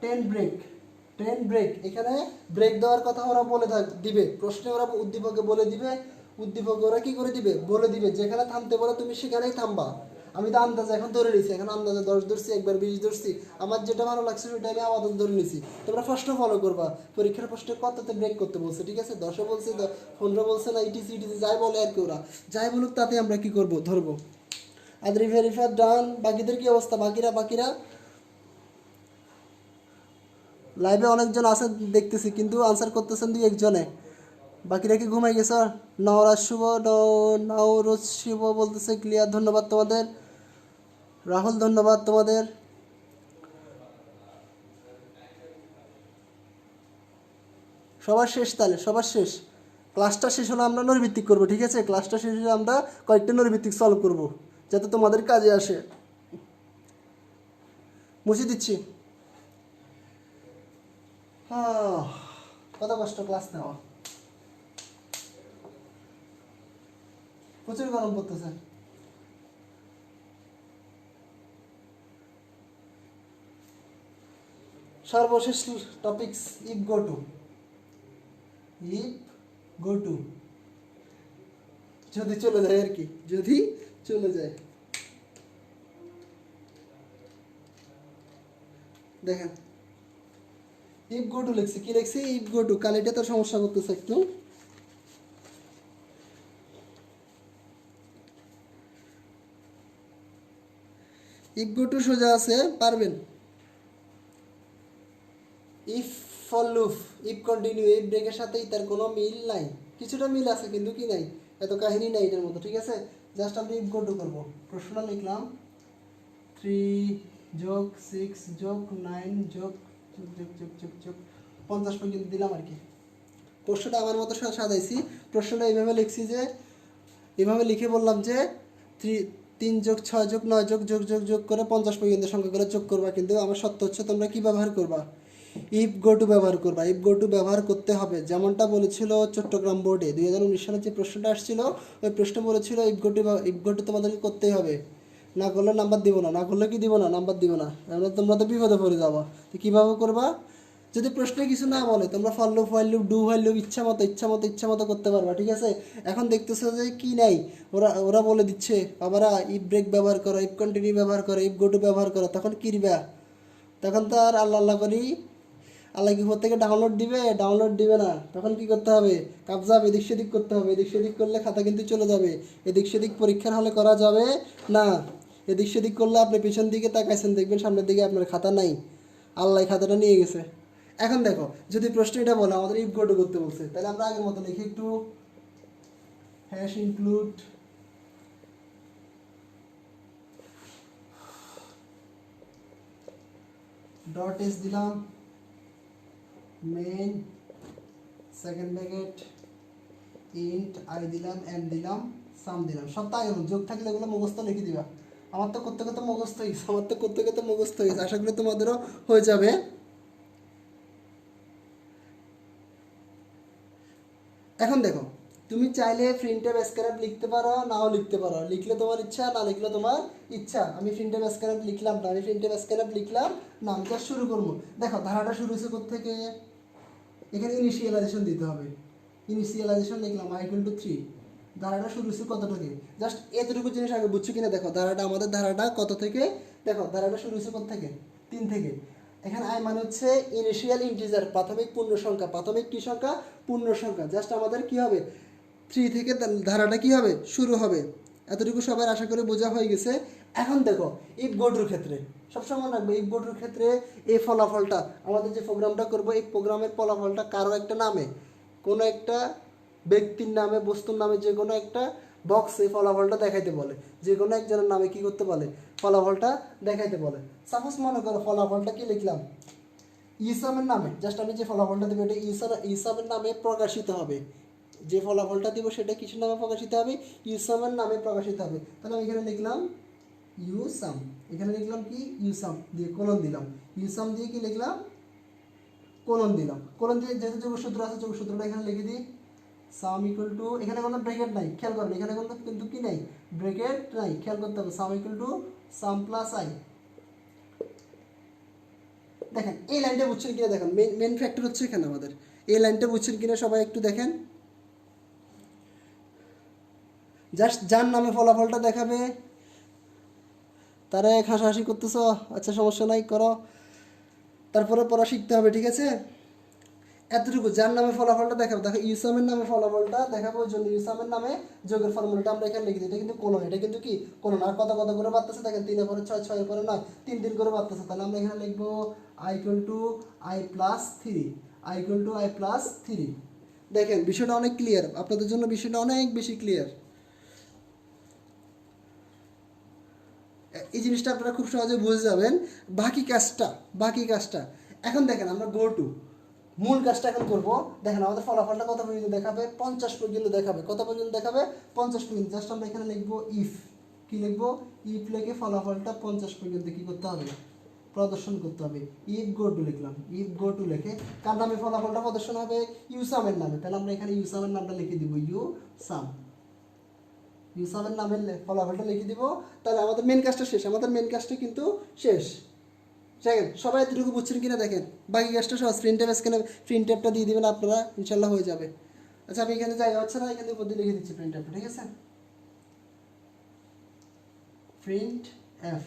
10 ব্রেক, 10 ব্রেক, এখানে ব্রেক দেওয়ার কথা ওরা বলে দিবে, প্রশ্নে ওরা উদ্দীপকে বলে দিবে, উদ্দীপকে ওরা কি করে দিবে, বলে দিবে যেখানে থামতে বলে তুমি সেখানেই থামবা। আমি তো আন্দাজে এখন ধরে নিছি, এখন আন্দাজে 10 ধরছি, একবার 20 ধরছি, আমার যেটা ভালো লাগছে সেটা আমি আপাতত ধরে নিছি। তোমরা প্রশ্ন ফলো করবা, পরীক্ষার প্রশ্নে কততে ব্রেক করতে বলছে, ঠিক আছে, 10-এ বলছে, 15 বলছে না, ইটিসি ইটিসি যাই বলে আর কি, ওরা যাই বলুক তাতে আমরা কি করব, ধরবো। আদরি ভেরিফাই ডান, বাকিদের কি অবস্থা, বাকিরা লাইভে অনেকজন আছে দেখতেছি, কিন্তু আনসার করতেছেন 2-1 জনে, বাকিরা কি ঘুমাই গেছ। নওরোজ শুভ বলতেছে ক্লিয়ার, ধন্যবাদ তোমাদের। রাহুল ধন্যবাদ তোমাদের। সবার শেষ, তাহলে সবার শেষ, ক্লাসটা শেষ হলে আমরা নৈর্ভিত্তিক করবো, ঠিক আছে, ক্লাসটা শেষ হলে আমরা কয়েকটা নৈর্ভিত্তিক সলভ করব, যাতে তোমাদের কাজে আসে। মুছে দিচ্ছি। হ্যাঁ, কত কষ্ট ক্লাস নেওয়া, প্রচুর গরম পড়তেছে। সর্বশেষ টপিকস, ইফ গো টু, যদি চলে যায় আর কি, যদি চলে যায়। দেখেন ইফ গো টু লিখছি, কি লিখছি, ইফ গো টু, কালিটা তো সমস্যা করতেছে একটু। ইফ গো টু সোজা আছে, পারবেন। If for loop, if continue, এই ব্রেকের সাথে তার কোনো মিল নাই, কিছুটা মিল আছে কিন্তু কি নাই, এত কাহিনী নাই এটার মতো, ঠিক আছে। জাস্ট আমরা ইফ গো টু করবো, প্রশ্নটা লিখলাম 3 যোগ 6 যোগ 9 যোগ যোগ যোগ যোগ যোগ যোগ 50 পর্যন্ত দিলাম আর কি। প্রশ্নটা আমার মতো সাজাইছি, প্রশ্নটা এইভাবে লিখছি যে, এভাবে লিখে বললাম যে 3 যোগ 6 যোগ 9 যোগ যোগ যোগ যোগ করে 50 পর্যন্ত সংখ্যাগুলো যোগ করবা, কিন্তু আমার সত্য হচ্ছে তোমরা কি ব্যবহার করবা, ইফ গো টু ব্যবহার করবা। ইফ গো টু ব্যবহার করতে হবে, যেমনটা বলেছিল চট্টগ্রাম বোর্ডে 2019 সালে যে প্রশ্নটা আসছিল, ওই প্রশ্ন বলেছিল ইফ গো টু তোমাদেরকে করতেই হবে, না করলে নাম্বার দিব না, না করলে কি দিব না, নাম্বার দিব না, এবার তোমরা তো বিপদে পড়ে যাবা। তো কীভাবে করবা, যদি প্রশ্নে কিছু না বলে তোমরা for loop, while loop, do while loop ইচ্ছা মতো করতে পারবা, ঠিক আছে। এখন দেখতেছো যে কি নাই, ওরা ওরা বলে দিচ্ছে বাবারা ইফ ব্রেক ব্যবহার করো, ইফ কন্টিনিউ ব্যবহার করো, ইফ গো টু ব্যবহার করো, তখন কি দিবা, তখন তো আর আল্লাহ আল্লাহ করি, আল্লাহ কি থেকে ডাউনলোড দিবে না, তখন কি করতে হবে, কাবজাব এদিক সেদিক করতে হবে, এদিক সেদিক করলে খাতা কিন্তু চলে যাবে, এদিক সেদিক পরীক্ষার হলে করা যাবে না, এদিক সেদিক করলে আপনি পিছন দিকে তাকাইছেন, দেখবেন সামনের দিকে আপনার খাতা নাই, আল্লাহ খাতাটা নিয়ে গেছে। এখন দেখো যদি প্রশ্ন এটা বলে আমাদের ইফ গো টু করতে বলছে, তাহলে আমরা আগের মতো লিখি একটু, হ্যাশ ইনক্লুড ডট এস দিলাম, main second bracket int I দিলাম, এন দিলাম, সাম দিলাম, সব তাই হলো, যোগ থাকলে এগুলো মুখস্থ লিখে দিবা। আমার তো করতে করতে মুখস্থ হয়ে গেছে, আশা করি তোমাদেরও হয়ে যাবে। এখন দেখো তুমি চাইলে প্রিন্টএফ স্ক্যানার লিখতে পারো, নাও লিখতে পারো, লিখলে তোমার ইচ্ছা, না লিখলে তোমার ইচ্ছা। আমি প্রিন্টএফ স্ক্যানার লিখলাম না, না, আমি জাস্ট শুরু করবো। দেখো ধারাটা শুরু হয়েছে কোত্থেকে, এখানে ইনিশিয়ালাইজেশন দিতে হবে, ইনিশিয়ালাইজেশন লিখলাম i = 3, ধারাটা শুরু হচ্ছে কত থেকে, জাস্ট এতটুকু জিনিস আগে বুঝছো কিনা দেখো, আমাদের ধারাটা কত থেকে, দেখো ধারাটা শুরু হচ্ছে কোথা থেকে, 3 থেকে। এখানে আই মানে হচ্ছে ইনিশিয়াল ইন্টিজার, প্রাথমিক পূর্ণ সংখ্যা। প্রাথমিক কি সংখ্যা? পূর্ণ সংখ্যা। জাস্ট আমাদের কি হবে, 3 থেকে ধারাটা কি হবে, শুরু হবে। এতটুকু সবার আশা করি বোঝা হয়ে গেছে। এখন দেখো ইফ গোটুর ক্ষেত্রে সবসময় মনে রাখবো, ইফ গোটুর ক্ষেত্রে এই ফলাফলটা, আমাদের যে প্রোগ্রামটা করবো, এই প্রোগ্রামের ফলাফলটা কারো একটা নামে, কোনো একটা ব্যক্তির নামে, বস্তুর নামে, যে কোনো একটা বক্সে ফলাফলটা দেখাইতে বলে, যে কোনো একজনের নামে কি করতে বলে, ফলাফলটা দেখাইতে বলে। সাপোজ মনে করো ফলাফলটা কি লিখলাম, ইসামের নামে। জাস্ট আমি যে ফলাফলটা দেবো এটা ইসামের নামে প্রকাশিত হবে। যে ফলাফলটা দিব সেটা কিসের নামে প্রকাশিত হবে, ইউসামের নামে প্রকাশিত হবে। তাহলে আমি এখানে লিখলাম ইউসাম, এখানে লিখলাম কি ইউসাম দিয়ে কোলন দিলাম, ইউসাম দিয়ে কি লিখলাম, কোলন দিলাম। কোলন দিয়ে যেহেতু যোগসূত্র আছে, যোগসূত্রটা এখানে লিখে দিই। সাম ইকুয়াল টু, এখানে কোনো ব্র্যাকেট নাই, খেয়াল করবেন, এখানে কিন্তু কি নাই, ব্র্যাকেট নাই, খেয়াল করতে হবে। সাম equal to sum plus I. দেখেন এই লাইনটা বুঝছেন কিনা, দেখেন মেন ফ্যাক্টর হচ্ছে এখানে আমাদের এই লাইনটা বুঝছেন কিনা সবাই একটু দেখেন। জাস্ট যার নামে ফলাফলটা দেখাবে তারা এক হাসাহাসি করতেছ, আচ্ছা সমস্যা নাই, করো, তারপরে পড়া শিখতে হবে, ঠিক আছে। এতটুকু যার নামে ফলাফলটা দেখাবো, দেখো ইউসামের নামে ফলাফলটা দেখাবো, ওই জন্য ইউসামের নামে যোগের ফর্মুলাটা আমরা এখানে লিখে দিই। এটা কিন্তু কোলন, এটা কিন্তু কি কোলন। আর কত কত করে বাড়তেছে দেখেন, 3 পরে 6, 6 পরে 9, 3 করে বাড়তেছে। তাহলে আমরা এখানে লিখবো I equal two I plus 3, I equal two I plus 3। দেখেন বিষয়টা অনেক ক্লিয়ার, আপনাদের জন্য বিষয়টা অনেক বেশি ক্লিয়ার। এই জিনিসটা আপনারা খুব সহজে বুঝে যাবেন। বাকি কাজটা এখন দেখেন, আমরা গো টু মূল কাজটা এখন করবো। দেখেন আমাদের ফলাফলটা কত পর্যন্ত দেখাবে, 50 পর্যন্ত দেখাবে। কত পর্যন্ত দেখাবে, 50 পর্যন্ত। জাস্ট আমরা এখানে লিখবো ইফ, কি লিখবো, ইফ লিখে ফলাফলটা 50 পর্যন্ত কি করতে হবে, প্রদর্শন করতে হবে। ইফ গো টু লিখলাম, ইফ গো টু লিখে কার নামে ফলাফলটা প্রদর্শন হবে, ইউসামের নামে। তাহলে আমরা এখানে ইউসামের নামটা লিখে দিব, ইউসাম, ইউসামের নামের ফলাফলটা লিখে দিব। তাহলে আমাদের মেন কাজটা শেষ, আমাদের মেন কাজটা কিন্তু শেষ। দেখেন সবাই এতটুকু বুঝছেন কিনা দেখেন, বাকি কাজটা সহজ। প্রিন্ট ট্যাব স্ক্যানে প্রিন্ট ট্যাবটা দিয়ে দিবেন আপনারা, ইনশাল্লাহ হয়ে যাবে। আচ্ছা আমি এখানে জায়গা হচ্ছে না, এখানে উপর দিয়ে লিখে দিচ্ছি প্রিন্ট ট্যাবটা, ঠিক আছে। প্রিন্ট এফ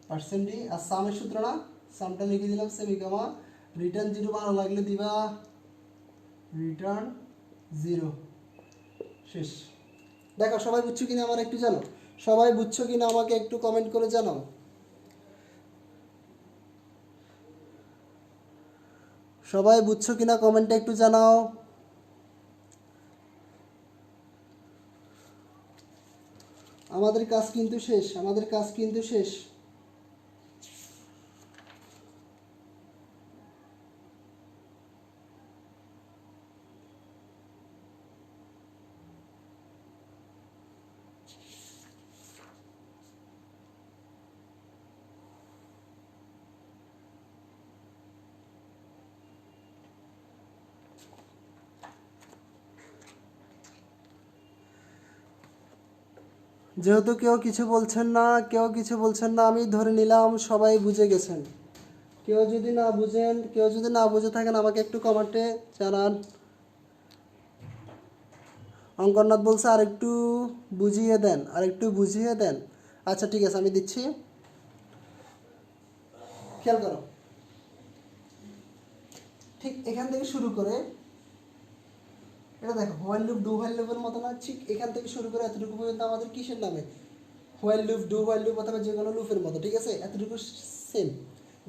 পার্সেন্ট ডি, আর সামের সূত্র না, সামটা লিখে দিলাম সেমিকমা, রিটার্ন 0 ভালো লাগলে দিবা রিটার্ন 0, শেষ। দেখো সবাই বুঝছো কিনা আমার একটু জানো, সবাই বুঝছো কিনা আমাকে একটু কমেন্ট করে জানাও। সবাই বুঝছো কিনা কমেন্টে একটু জানাও। আমাদের কাজ কিন্তু শেষ, আমাদের কাজ কিন্তু শেষ। যেহেতু কেউ কিছু বলছেন না, আমি ধরে নিলাম সবাই বুঝে গেছেন। কেউ যদি না বুঝে থাকেন আমাকে একটু কমেন্টে জানান। অঙ্কনাথ বলছে আরেকটু বুঝিয়ে দেন। আচ্ছা ঠিক আছে, আমি দিচ্ছি, খেয়াল করো। ঠিক এখান থেকে শুরু করে এটা দেখো, হোয়াইল লুপ ডু হোয়াইল লুপের মতো না, ঠিক এখান থেকে শুরু করে এতটুকু পর্যন্ত আমাদের কিসের নামে, while loop, do while loop অথবা যে কোনো লুপের মতো, ঠিক আছে। এতটুকু সেম।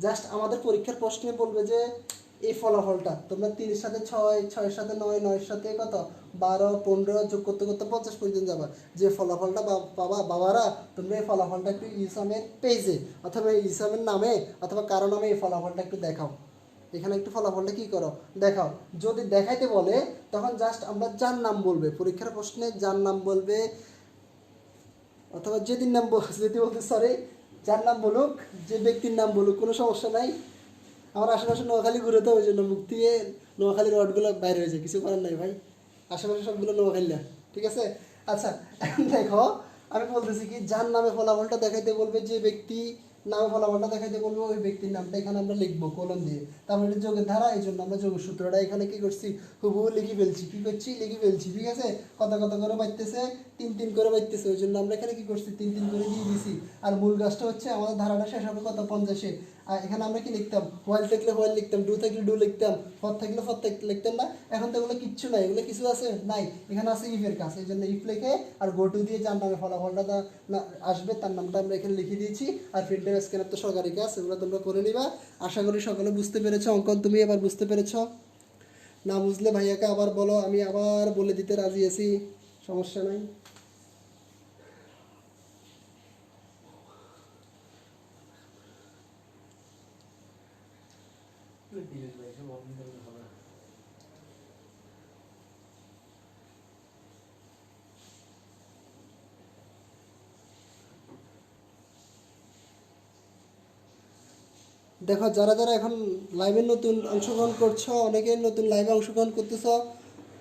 জাস্ট আমাদের পরীক্ষার প্রশ্নে বলবে যে এই ফলাফলটা তোমরা 3-এর সাথে 6, 6-এর সাথে 9, 9-এর সাথে কত 12, 15 যোগ করতে করতে 50 পর্যন্ত যাবা। যে ফলাফলটা পাবা বাবারা, তোমরা এই ফলাফলটা একটু ইসামের পেজে অথবা ইসামের নামে অথবা কারো নামে এই ফলাফলটা একটু দেখাও। এখানে একটু ফলাফলটা কি করো, দেখাও। যদি দেখাইতে বলে তখন জাস্ট আমরা যার নাম বলবে, পরীক্ষার প্রশ্নে যার নাম বলবে অথবা যেদিন নাম বলতে সরি, যার নাম বলুক, যে ব্যক্তির নাম বলুক, কোনো সমস্যা নাই। আমার আশেপাশে নোয়াখালী ঘুরে তো, ওই জন্য মুখ দিয়ে নোয়াখালীর রডগুলো বাইরে হয়ে যায়, কিছু করার নাই ভাই, আশেপাশে সবগুলো নোয়াখালী, ঠিক আছে। আচ্ছা এখন দেখো, আমি বলতেছি কি, যার নামে ফলাফলটা দেখাইতে বলবে, যে ব্যক্তি নামে ফলাফলটা দেখাইতে বলবো, ওই ব্যক্তির নামটা এখানে আমরা লিখবো কোলন দিয়ে। তারপরে এটা যোগের ধারা, এই জন্য আমরা যোগের সূত্রটা এখানে কি করছি, হুবহু লিখে ফেলছি, ঠিক আছে। কত কত করে বাড়তেছে, তিন তিন করে বাইতেছে, ওই জন্য আমরা এখানে কি করছি, তিন তিন করে দিয়ে দিছি। আর মূল গাছটা হচ্ছে আমাদের ধারাটা শেষ হবে কত, 50-এ। আর এখানে আমরা কি লিখতাম, হোয়াইল থাকলে হোয়াইল লিখতাম, ডু থাকলে ডু লিখতাম, ফর থাকলে ফর লিখতাম না। এখন তো এগুলো কিচ্ছু নাই, এগুলো কিছু আছে নাই, এখানে আছে ইফের কাজ। এই জন্য ইফ লিখে আর গো টু দিয়ে যার নামে ফলাফলটা না আসবে তার নামটা আমরা এখানে লিখে দিয়েছি। আর প্রিন্টার স্ক্যানার তো সরকারি কাজ, এগুলো তোমরা করে নিবা। আশা করি সকলে বুঝতে পেরেছো। অঙ্কন তুমি এবার বুঝতে পেরেছো? না বুঝলে ভাইয়াকে আবার বলো, আমি আবার বলে দিতে রাজি আছি, সমস্যা নাই। দেখো যারা যারা এখন লাইভে নতুন অংশগ্রহণ করছো, অনেকে নতুন লাইভে অংশগ্রহণ করতেছো,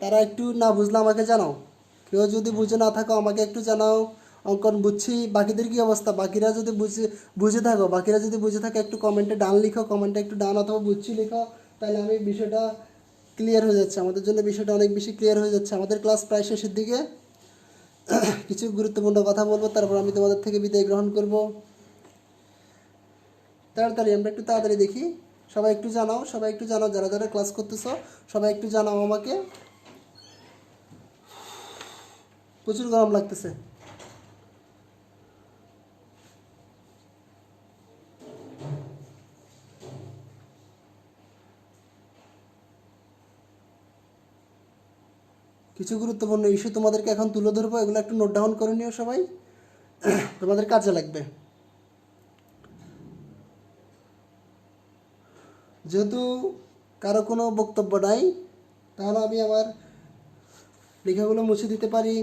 তারা একটু না বুঝলে আমাকে জানাও। কেউ যদি বুঝে না থাকো আমাকে একটু জানাও। অঙ্কন বুঝছি, বাকিদের কি অবস্থা, বাকিরা যদি বুঝে থাকো, বাকিরা যদি বুঝে থাকে একটু কমেন্টে ডান লিখো, কমেন্টে একটু ডান অথবা বুঝছি লিখো, তাহলে আমি বিষয়টা ক্লিয়ার হয়ে যাচ্ছে, আমাদের জন্য বিষয়টা অনেক বেশি ক্লিয়ার হয়ে যাচ্ছে। আমাদের ক্লাস প্রায় শেষের দিকে, কিছু গুরুত্বপূর্ণ কথা বলবো, তারপর আমি তোমাদের থেকে বিদায় গ্রহণ করব। তাড়াতাড়ি আমরা একটু তাড়াতাড়ি দেখি, সবাই একটু জানাও, সবাই একটু জানাও, যারা যারা ক্লাস করতেছো সবাই একটু জানাও আমাকে। প্রচুর গরম লাগতেছে। কিছু গুরুত্বপূর্ণ ইস্যু তোমাদেরকে এখন তুলে ধরবো, এগুলো একটু নোট ডাউন করে নিও সবাই, তোমাদের কাজে লাগবে। যেহেতু কারো কোনো বক্তব্য নাই, তাহলে আমি আমার লেখাগুলো মুছে দিতে পারি।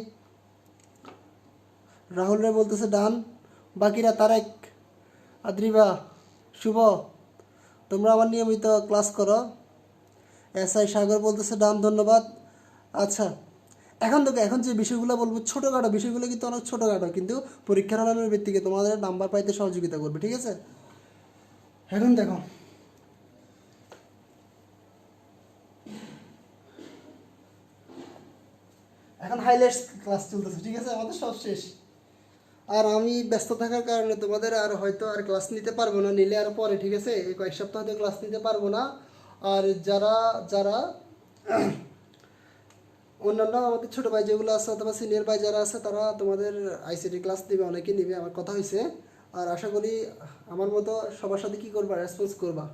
রাহুল রে বলতেছে ডান, বাকিরা তারেক, আদ্রিবা, শুভ, তোমরা আমার নিয়মিত ক্লাস করো। এসআই সাগর বলতেছে ডান, ধন্যবাদ। আচ্ছা, এখন দেখো, এখন যে বিষয়গুলো বলবো ছোটোখাটো বিষয়গুলো কিন্তু অনেক ছোটোখাটো, কিন্তু পরীক্ষার হলের ভিত্তিকে তোমাদের নাম্বার পাইতে সহযোগিতা করবে, ঠিক আছে? এখন দেখো, এখন হাইলাইটস ক্লাস চলতেছে, ঠিক আছে? আমাদের সব শেষ। আর আমি ব্যস্ত থাকার কারণে তোমাদের আর হয়তো আর ক্লাস নিতে পারবো না, নিলে আর পরে, ঠিক আছে? এই কয়েক সপ্তাহ হয়তো ক্লাস নিতে পারবো না। আর যারা যারা অন্যান্য আমাদের ছোটো ভাই যেগুলো আছে অথবা সিনিয়র ভাই যারা আছে, তারা তোমাদের আইসিটি ক্লাস দিবে, অনেকে নিবে, আমার কথা হয়েছে। আর আশা করি আমার মতো সবার সাথে কী করবা, রেসপন্স করবা।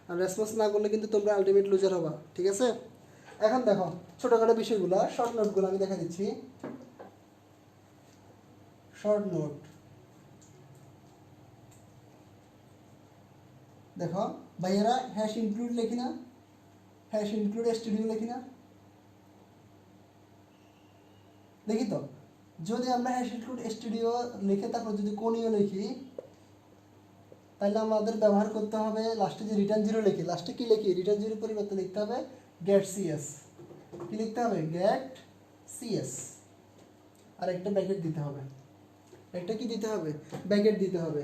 আর রেসপন্স না করলে কিন্তু তোমরা আলটিমেট লুজার হবা, ঠিক আছে? এখন দেখো ছোটোখাটো বিষয়গুলো, শর্ট নোটগুলো আমি দেখা দিচ্ছি। শর্ট নোট দেখো ভাইয়েরা, হ্যাশ ইনক্লুড লিখি না, হ্যাশ ইনক্লুড স্টুডিও লিখি না, দেখি তো। যদি আমরা হ্যাশ ইনক্লুড স্টুডিও লিখে তারপর যদি কোনিও লিখি, তাহলে আমাদের ব্যবহার করতে হবে লাস্টে যে রিটার্ন জিরো লিখি, লাস্টে কি লিখি, রিটার্ন জিরোর পরিবর্তে লিখতে হবে গেট সিএস। কি লিখতে হবে? Gate CS. আর একটা ব্যাকেট দিতে হবে, একটা কি দিতে হবে? ব্যাকেট দিতে হবে।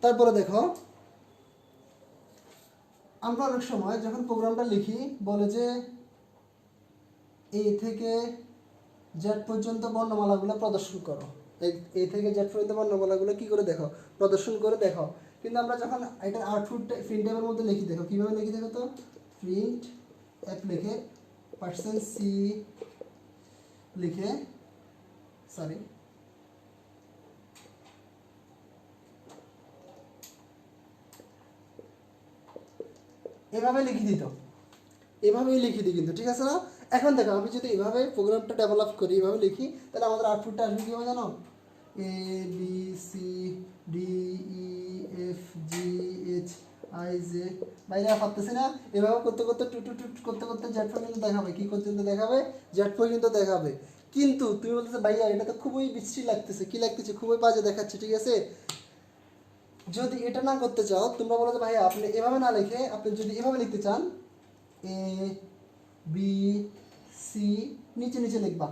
তারপরে দেখো, আমরা অনেক সময় যখন প্রোগ্রামটা লিখি বলে যে এ থেকে জেড পর্যন্ত বর্ণমালাগুলো প্রদর্শন করো, এ থেকে জেড পর্যন্ত বর্ণমালাগুলো কী করে দেখো, প্রদর্শন করে দেখো। কিন্তু আমরা যখন এটা আউটপুট প্রিন্ট অ্যাপের মধ্যে লিখি, দেখো কীভাবে লিখি, দেখো তো। প্রিন্ট অ্যাপ লিখে %c লিখে, সরি, এভাবে লিখে দিত, এভাবেই লিখে দিই কিন্তু, ঠিক আছে না? এখন দেখো, আমি যদি এভাবে প্রোগ্রামটা ডেভেলপ করি, এভাবে লিখি, তাহলে আমাদের আউটপুটটা আসবে কীভাবে জানো? ABCDEFGHIJ, বাইরে ভাবতেছি না, এভাবে করতে করতে করতে করতে জেড পর্যন্ত দেখাবে। কি পর্যন্ত দেখাবে? জেড পর্যন্ত দেখাবে। কিন্তু তুমি বলতেছো ভাইয়া এটা তো খুবই বিশ্রী লাগতেছে, কি লাগতেছে, খুবই বাজে দেখাচ্ছে, ঠিক আছে? যদি এটা না করতে চাও, তোমরা বলো যে ভাইয়া আপনি এভাবে না লিখে আপনি যদি এভাবে লিখতে চান, ABC, নিচে নিচে লিখবা,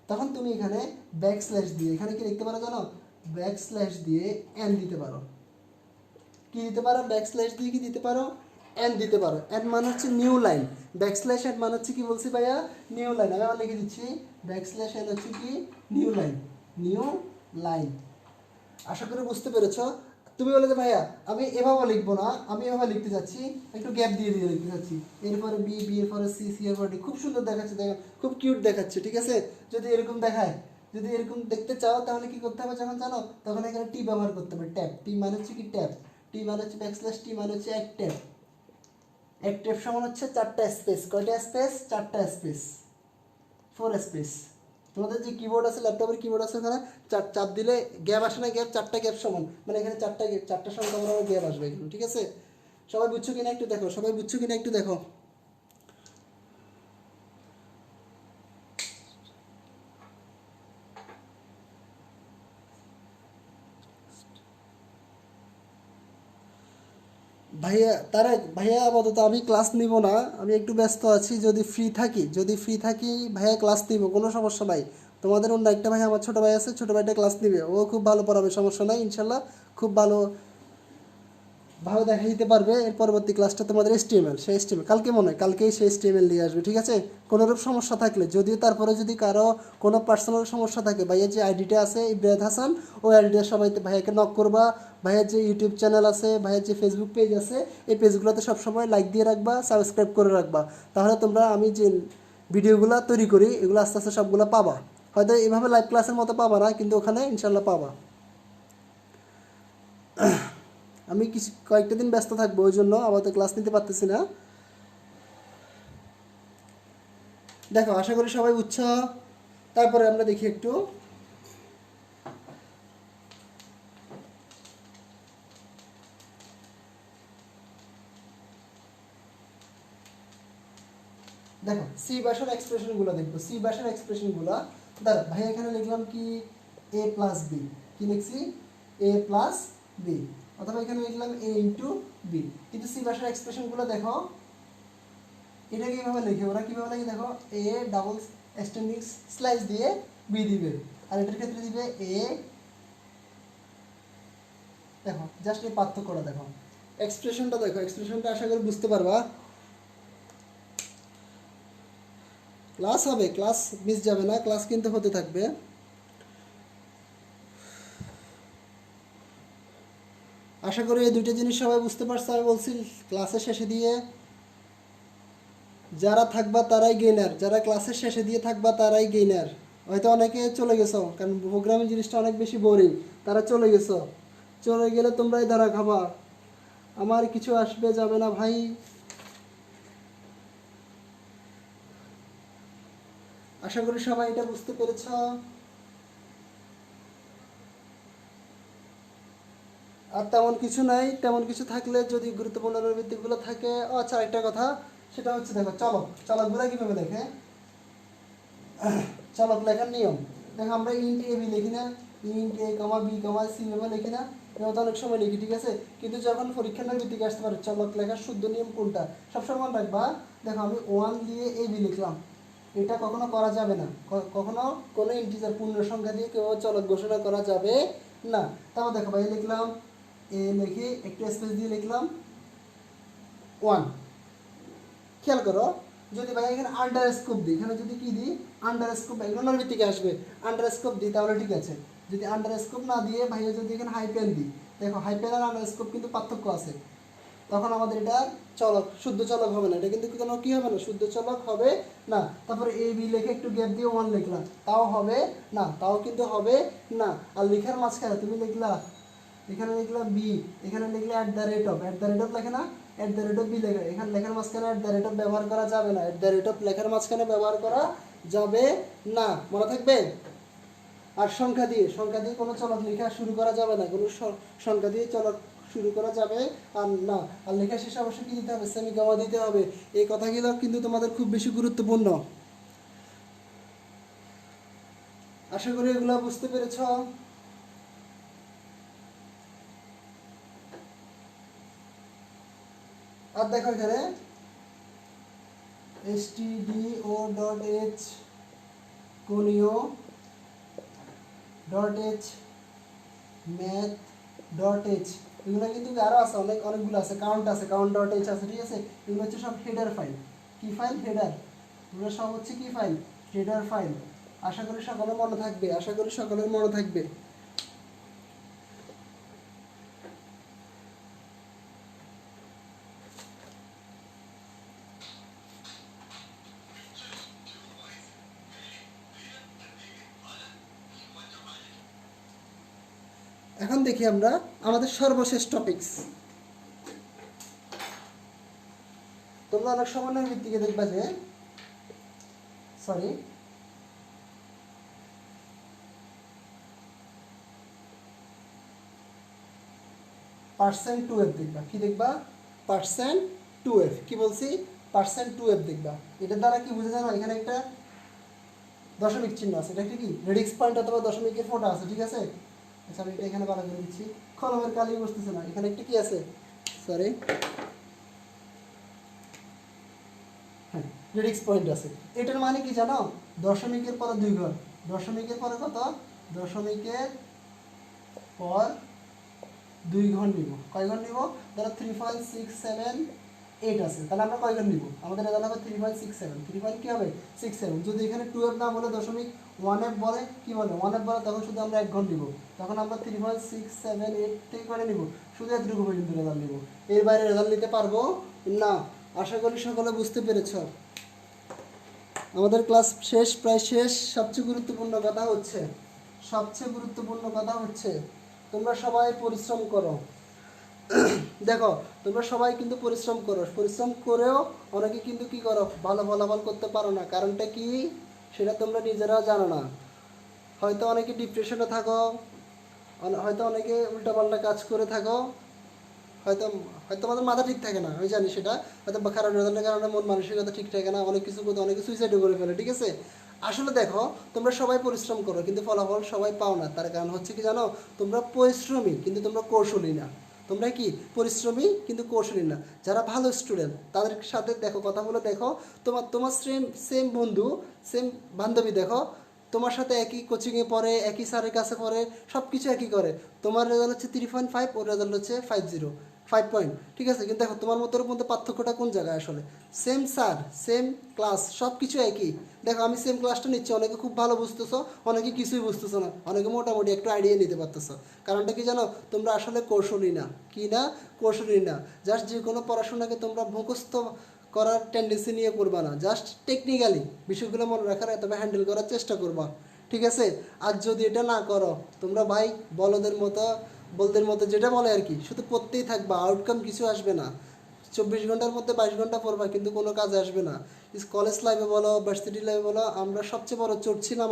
তখন তুমি এখানে ব্যাকস্ল্যাশ দিয়ে, এখানে কি লিখতে পারো জানো? ব্যাকস্ল্যাশ দিয়ে এন দিতে পারো। কি দিতে পারো? ব্যাকস্ল্যাশ দিয়ে কি দিতে পারো? এন দিতে পারো। এন মানে হচ্ছে নিউ লাইন, ব্যাকস্ল্যাশ এন মানে হচ্ছে কি বলছি ভাইয়া, নিউ লাইন। আমি আবার লিখে দিচ্ছি, ব্যাকস্ল্যাশ এন হচ্ছে কি নিউ লাইন, নিউ লাইন। আশা করি বুঝতে পেরেছ। তুমি বলে যে ভাইয়া আমি এভাবে লিখবো না, আমি এভাবে লিখতে যাচ্ছি, একটু গ্যাপ দিয়ে দিয়ে লিখতে যাচ্ছি, এরপরে বি, বি এর পরে সি, সি এর পরে ডি, খুব সুন্দর দেখাচ্ছে, দেখেন খুব কিউট দেখাচ্ছে, ঠিক আছে। যদি এরকম দেখায়, যদি এরকম দেখতে চাও তাহলে কি করতে হবে যখন জানো, তখন এখানে টি ব্যবহার করতে হবে, ট্যাব। টি মানে হচ্ছে কি ট্যাব, টি মানে হচ্ছে ব্যাকস্ল্যাশ, টি মানে হচ্ছে এক ট্যাব। এক ট্যাব সমান হচ্ছে 4টা স্পেস। কয়টা স্পেস? 4টা স্পেস, 4 স্পেস। তোমাদের যে কিবোর্ড আছে, ল্যাপটপের কিবোর্ড আছে, ওখানে চাপ দিলে গ্যাপ আসে না, গ্যাপ 4টা গ্যাপ সমান, মানে এখানে 4টা গ্যাপ, 4টা সংখ্যা বরাবর গ্যাপ আসবে এখানে, ঠিক আছে। সবাই বুঝছো কিনা একটু দেখো, সবাই বুঝছো কিনা একটু দেখো। ভাইয়া তারেক ভাইয়া আপাতত আমি ক্লাস নিব না, আমি একটু ব্যস্ত আছি। যদি ফ্রি থাকি, যদি ফ্রি থাকি ভাইয়া ক্লাস নিব, কোনো সমস্যা নাই। তোমাদের অন্য একটা ভাই, আমার ছোটো ভাই আছে, ছোটো ভাইটা ক্লাস নিবে, ও খুব ভালো পড়াবে, সমস্যা নাই ইনশাল্লাহ, খুব ভালো ভালো দেখা দিতে পারবে। এর পরবর্তী ক্লাসটা তোমাদের এসটিএমএল, সেই এসটিএমএল কালকে মনে হয়, কালকেই সেই এসটিএমএল নিয়ে আসবে, ঠিক আছে। কোনোরূপ সমস্যা থাকলে, যদিও তারপরে যদি কারো কোনো পার্সোনাল সমস্যা থাকে, ভাইয়ের যে আইডিটা আছে ইব্রাহিম হাসান, ওই আইডিটা সবাই ভাইয়াকে নক করবা। ভাইয়ের যে ইউটিউব চ্যানেল আছে, ভাইয়ের যে ফেসবুক পেজ আছে, এই পেজগুলোতে সবসময় লাইক দিয়ে রাখবা, সাবস্ক্রাইব করে রাখবা। তাহলে তোমরা আমি যে ভিডিওগুলো তৈরি করি এগুলো আস্তে আস্তে সবগুলো পাবা। হয়তো এইভাবে লাইভ ক্লাসের মতো পাবা না, কিন্তু ওখানে ইনশাল্লাহ পাবা। আমি কিছু কয়েকটা দিন ব্যস্ত থাকবো, ওই জন্য আপাতত ক্লাস নিতে পারতেছি না। দেখো আশা করি সবাই বুঝছো। তারপরে আমরা দেখি একটু, দেখো সি ভাষার এক্সপ্রেশনগুলো দেখবো, সি ভাষার এক্সপ্রেশনগুলো। দেখো ভাই এখানে লিখলাম কি এ প্লাস বি, কি লিখছি এ প্লাস বি, অথবা এখানে লিখলাম এ ইন্টু বি। কিন্তু সি ভাষার এক্সপ্রেশনগুলো দেখো, এটা কিভাবে লিখে, ওরা কিভাবে লিখে দেখো, এ ডাবল এক্সটেন্ডিং স্লাইস দিয়ে বি দিবে, আর এটার ক্ষেত্রে দিবে এ। দেখো জাস্ট এই পার্থক্যটা দেখো, এক্সপ্রেশনটা দেখো, এক্সপ্রেশনটা আশা করি বুঝতে পারবা। ক্লাস হবে, ক্লাস মিস যাবে না, ক্লাস কিন্তু হতে থাকবে। আশা করি এই দুইটা জিনিস সবাই বুঝতে পারছো। আমি বলছি ক্লাসের শেষে দিয়ে যারা থাকবা তারাই গেইনার, যারা ক্লাসের শেষে দিয়ে থাকবা তারাই গেইনার। হয়তো অনেকে চলে গেছো, কারণ প্রোগ্রামিং জিনিসটা অনেক বেশি বোরিং, তারা চলে গেছো, চলে গেলে তোমরাই ধরা খাবা, আমার কিছু আসবে যাবে না ভাই। আশা করি সবাই এটা বুঝতে পেরেছ। আর তেমন কিছু নাই, তেমন কিছু থাকলে যদি গুরুত্বপূর্ণ নৈর্বৃত্তিকগুলো থাকে। ও আচ্ছা একটা কথা, সেটা হচ্ছে দেখো চলক, চলকগুলো কীভাবে লেখে, চলক লেখার নিয়ম দেখো। আমরা ইন্ট এ বি লিখি না, ইন্ট এ কমা বি কমা সি ভাবে লিখি না, এবার তো অনেক সময় লিখি, ঠিক আছে। কিন্তু যখন পরীক্ষার নৈর্বৃত্তিক আসতে পারে চলক লেখার শুদ্ধ নিয়ম কোনটা সবসময় মনে রাখবা। দেখো আমি 1 দিয়ে এ বি লিখলাম, এটা কখনো করা যাবে না, কখনো কোনো ইন্টিজার পূর্ণ সংখ্যা দিয়ে কেউ চলক ঘোষণা করা যাবে না। তারপর দেখো ভাই লিখলাম এ, লিখে একটু স্পেস দিয়ে লিখলাম 1। খেয়াল করো, যদি ভাই এখানে আন্ডার স্কোপ দিই, এখানে যদি কি দিই আন্ডার স্কোপ, এগুলো নৈর্বৃত্তিকে আসবে, আন্ডার স্কোপ দিই তাহলে ঠিক আছে। যদি আন্ডার স্কোপ না দিয়ে ভাইয়া যদি এখানে হাইপেন দিই, দেখো হাইপেন আর আন্ডার স্কোপ কিন্তু পার্থক্য আছে, তখন আমাদের এটা চলক, শুদ্ধ চলক হবে না, এটা কিন্তু কোনো কী হবে না, শুদ্ধ চলক হবে না। তারপরে এ বি লিখে একটু গ্যাপ দিয়ে 1 লিখলাম, তাও হবে না, তাও কিন্তু হবে না। আর লেখার মাঝখানে তুমি লিখলা, এখানে লিখলা বি, এখানে লিখলে at the rate of, at the rate of লেখে না, at the rate of B লেখে, এখানে লেখার মাঝখানে অ্যাট দ্য রেট অফ ব্যবহার করা যাবে না, অ্যাট দ্য রেট অফ লেখার মাঝখানে ব্যবহার করা যাবে না, মনে থাকবে। আর সংখ্যা দিয়ে, সংখ্যা দিয়ে কোনো চলক লেখা শুরু করা যাবে না, কোনো সংখ্যা দিয়ে চলক শুরু করা যাবে আর না। আর লেখা শেষে অবশ্যই কী দিতে হবে, সেমিকমা দিতে হবে। এই কথাগুলো কিন্তু তোমাদের খুব বেশি গুরুত্বপূর্ণ। আশা করি এগুলো বুঝতে পেরেছ। আর দেখো এখানে stdio.h কোণীয় .h math.h এগুলো কিন্তু আরও আছে, অনেকগুলো আছে, কাউন্ট আছে, কাউন্ট ডট এইচ আছে, ঠিক আছে। এগুলো হচ্ছে সব হেডার ফাইল। কি ফাইল? হেডার। এগুলো সব হচ্ছে কি ফাইল? Header file. আশা করি সকলের মনে থাকবে, আশা করি সকলের মনে থাকবে। এখন দেখি আমরা আমাদের সর্বশেষ টপিকস। তোমরা অনেক সমন্বয়ের ভিত্তিকে দেখবা যে সরি পার্সেন্ট টু এফ দেখবা। কি দেখবা? Percent two F. কি বলছি? পার্সেন্ট টু এফ দেখবা। এটার দ্বারা কি বুঝে জানো? এখানে একটা দশমিক চিহ্ন আছে, এটা কি রেডিক্স পয়েন্ট অথবা দশমিকের ফোঁটা আছে, ঠিক আছে। আচ্ছা আমি এটা এখানে ভালো করে দিচ্ছি, কলমের কালি বসতেছে না। এখানে একটা কি আছে? সরি, হ্যাঁ, রেডিক্স পয়েন্ট আছে। এটার মানে কি জানো? দশমিকের পরে 2 ঘর। দশমিকের পরে কত? দশমিকের পর 2 ঘর নিব। কয় ঘর নিব? ধরো 3.678 আছে, তাহলে আমরা কয় ঘর নিব? আমাদের রেজাল্ট হবে 3.67। 3. কি হবে? 67। যদি এখানে 2f না বলে দশমিক 1f বলে, কি বলে 1f বলে, তখন শুধু আমরা 1 ঘর নিব। তখন আমরা 3.678 থেকে করে নিব, শুধু এতটুকু পর্যন্ত রেজাল্ট নিব। এর বাইরে রেজাল্ট নিতে পারবো না। আশা করি সকলে বুঝতে পেরেছ। আমাদের ক্লাস শেষ, প্রায় শেষ। সবচেয়ে গুরুত্বপূর্ণ কথা হচ্ছে তোমরা সবাই পরিশ্রম করো। দেখো, তোমরা সবাই কিন্তু পরিশ্রম করো, পরিশ্রম করেও অনেকে কিন্তু কি করো, ভালো ফলাফল করতে পারো না। কারণটা কি সেটা তোমরা নিজেরাও জানো না। হয়তো অনেকে ডিপ্রেশনে থাকো, হয়তো অনেকে উল্টাপাল্টা কাজ করে থাকো, হয়তো হয়তো আমাদের মাথা ঠিক থাকে না, আমি জানি সেটা। হয়তো খারাপ রেজাল্টের কারণে মন মানসিকতা ঠিক থাকে না, অনেক কিছু করতে, অনেকে সুইসাইডও করে ফেলে, ঠিক আছে। আসলে দেখো, তোমরা সবাই পরিশ্রম করো কিন্তু ফলাফল সবাই পাও না। তার কারণ হচ্ছে কি জানো? তোমরা পরিশ্রমী কিন্তু তোমরা কৌশলী না। তোমরা কি পরিশ্রমী কিন্তু কৌশলী না। যারা ভালো স্টুডেন্ট তাদের সাথে দেখো, কথা বলে দেখো, তোমার সেম বন্ধু, সেম বান্ধবী দেখো, তোমার সাথে একই কোচিংয়ে পড়ে, একই স্যারের কাছে পড়ে, সব কিছু একই করে। তোমার রেজাল্ট হচ্ছে 3.5, ওর রেজাল্ট হচ্ছে 5 পয়েন্ট, ঠিক আছে। কিন্তু দেখো তোমার মধ্যে পার্থক্যটা কোন জায়গায়? আসলে সেম স্যার, সেম ক্লাস, সব কিছু একই। দেখো আমি সেম ক্লাসটা নিচ্ছি, অনেকে খুব ভালো বুঝতেছো, অনেকে কিছুই বুঝতেছো না, অনেকে মোটামুটি একটু আইডিয়া নিতে পারতেছো। কারণটা কি জানো? তোমরা আসলে কৌশলী না। কি না? কৌশলী না। জাস্ট যে কোনো পড়াশোনাকে তোমরা মুখস্থ করার টেন্ডেন্সি নিয়ে করবা না, জাস্ট টেকনিক্যালি বিষয়গুলো মনে রাখার, তবে হ্যান্ডেল করার চেষ্টা করবা, ঠিক আছে। আর যদি এটা না করো, তোমরা ভাই বলদের মতো যেটা বলে আর কি, শুধু পড়তেই থাকবা, আউটকাম কিছু আসবে না। 24 ঘন্টার মধ্যে 22 ঘন্টা পড়বা, কিন্তু কোনো কাজে আসবে না। কলেজ লাইফে বলো, ভার্সিটি লাইফে বলো, আমরা সবচেয়ে বড় চোর ছিলাম।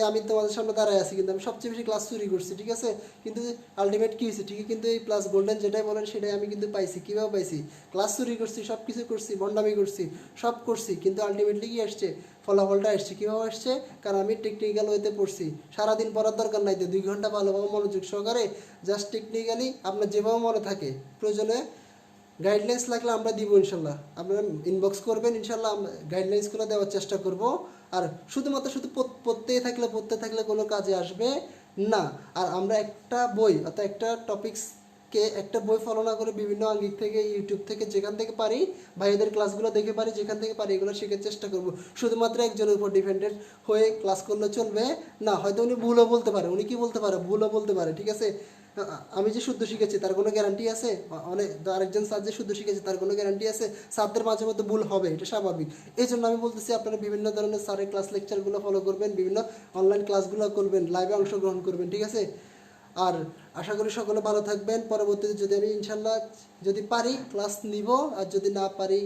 আমি তোমাদের সামনে দাঁড়ায় আছি, কিন্তু আমি সবচেয়ে বেশি ক্লাস চুরি করছি, ঠিক আছে। কিন্তু আলটিমেট কী হয়েছে? ঠিকই কিন্তু এই প্লাস গোল্ডেন যেটাই বলেন সেটাই আমি কিন্তু পাইছি। কীভাবে পাইছি? ক্লাস চুরি করছি, সব কিছু করছি, ভণ্ডামি করছি, সব করছি, কিন্তু আলটিমেটলি কী আসছে? ফলাফলটা আসছে। কীভাবে আসছে? কারণ আমি টেকনিক্যাল ওয়েতে পড়ছি। সারাদিন পড়ার দরকার নাই তো, 2 ঘন্টা ভালোভাবে মনোযোগ সহকারে জাস্ট টেকনিক্যালি আপনার যেভাবে মনে থাকে, প্রয়োজনে গাইডলাইন্স লাগলে আমরা দিব ইনশাল্লাহ। আপনারা ইনবক্স করবেন, ইনশাল্লাহ গাইডলাইন্সগুলো দেওয়ার চেষ্টা করব। আর শুধু পড়তে থাকলে কোনো কাজে আসবে না। আর আমরা একটা বই অর্থাৎ একটা বই ফলো না করে বিভিন্ন আঙ্গিক থেকে, ইউটিউব থেকে, যেখান থেকে পারি, ভাইদের ক্লাসগুলো দেখে পারি, যেখান থেকে পারি এগুলো শেখার চেষ্টা করব। শুধুমাত্র একজনের উপর ডিপেন্ডেন্ট হয়ে ক্লাস করলে চলবে না। হয়তো উনি ভুলও বলতে পারে, উনি কি বলতে পারে? ভুলও বলতে পারে, ঠিক আছে। আমি যে শুদ্ধ শিখেছি তার কোনো গ্যারান্টি আছে? আরেকজন স্যার যে শুদ্ধ শিখেছে তার কোনো গ্যারান্টি আছে? স্যারদের মাঝে মধ্যে ভুল হবে, এটা স্বাভাবিক। এই জন্য আমি বলতেছি আপনারা বিভিন্ন ধরনের স্যারের ক্লাস লেকচারগুলো ফলো করবেন, বিভিন্ন অনলাইন ক্লাসগুলো করবেন, লাইভে অংশগ্রহণ করবেন, ঠিক আছে। আর আশা করি সকলে ভালো থাকবেন। পরবর্তীতে যদি আমি ইনশাল্লাহ যদি পারি ক্লাস নিব, আর যদি না পারি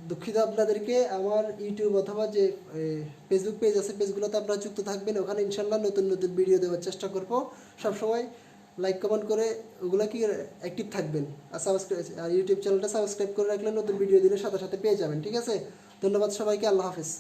দুঃখিত আপনাদেরকে। আমার ইউটিউব অথবা যে ফেসবুক পেজ আছে, পেজগুলোতে আপনারা যুক্ত থাকবেন। ওখানে ইনশাল্লাহ নতুন ভিডিও দেওয়ার চেষ্টা করব। সবসময় লাইক কমেন্ট করে ওগুলো কি অ্যাক্টিভ থাকবেন। আর ইউটিউব চ্যানেলটা সাবস্ক্রাইব করে রাখলে নতুন ভিডিও দিলে সাথে সাথে পেয়ে যাবেন, ঠিক আছে। ধন্যবাদ সবাইকে। আল্লাহ হাফেজ।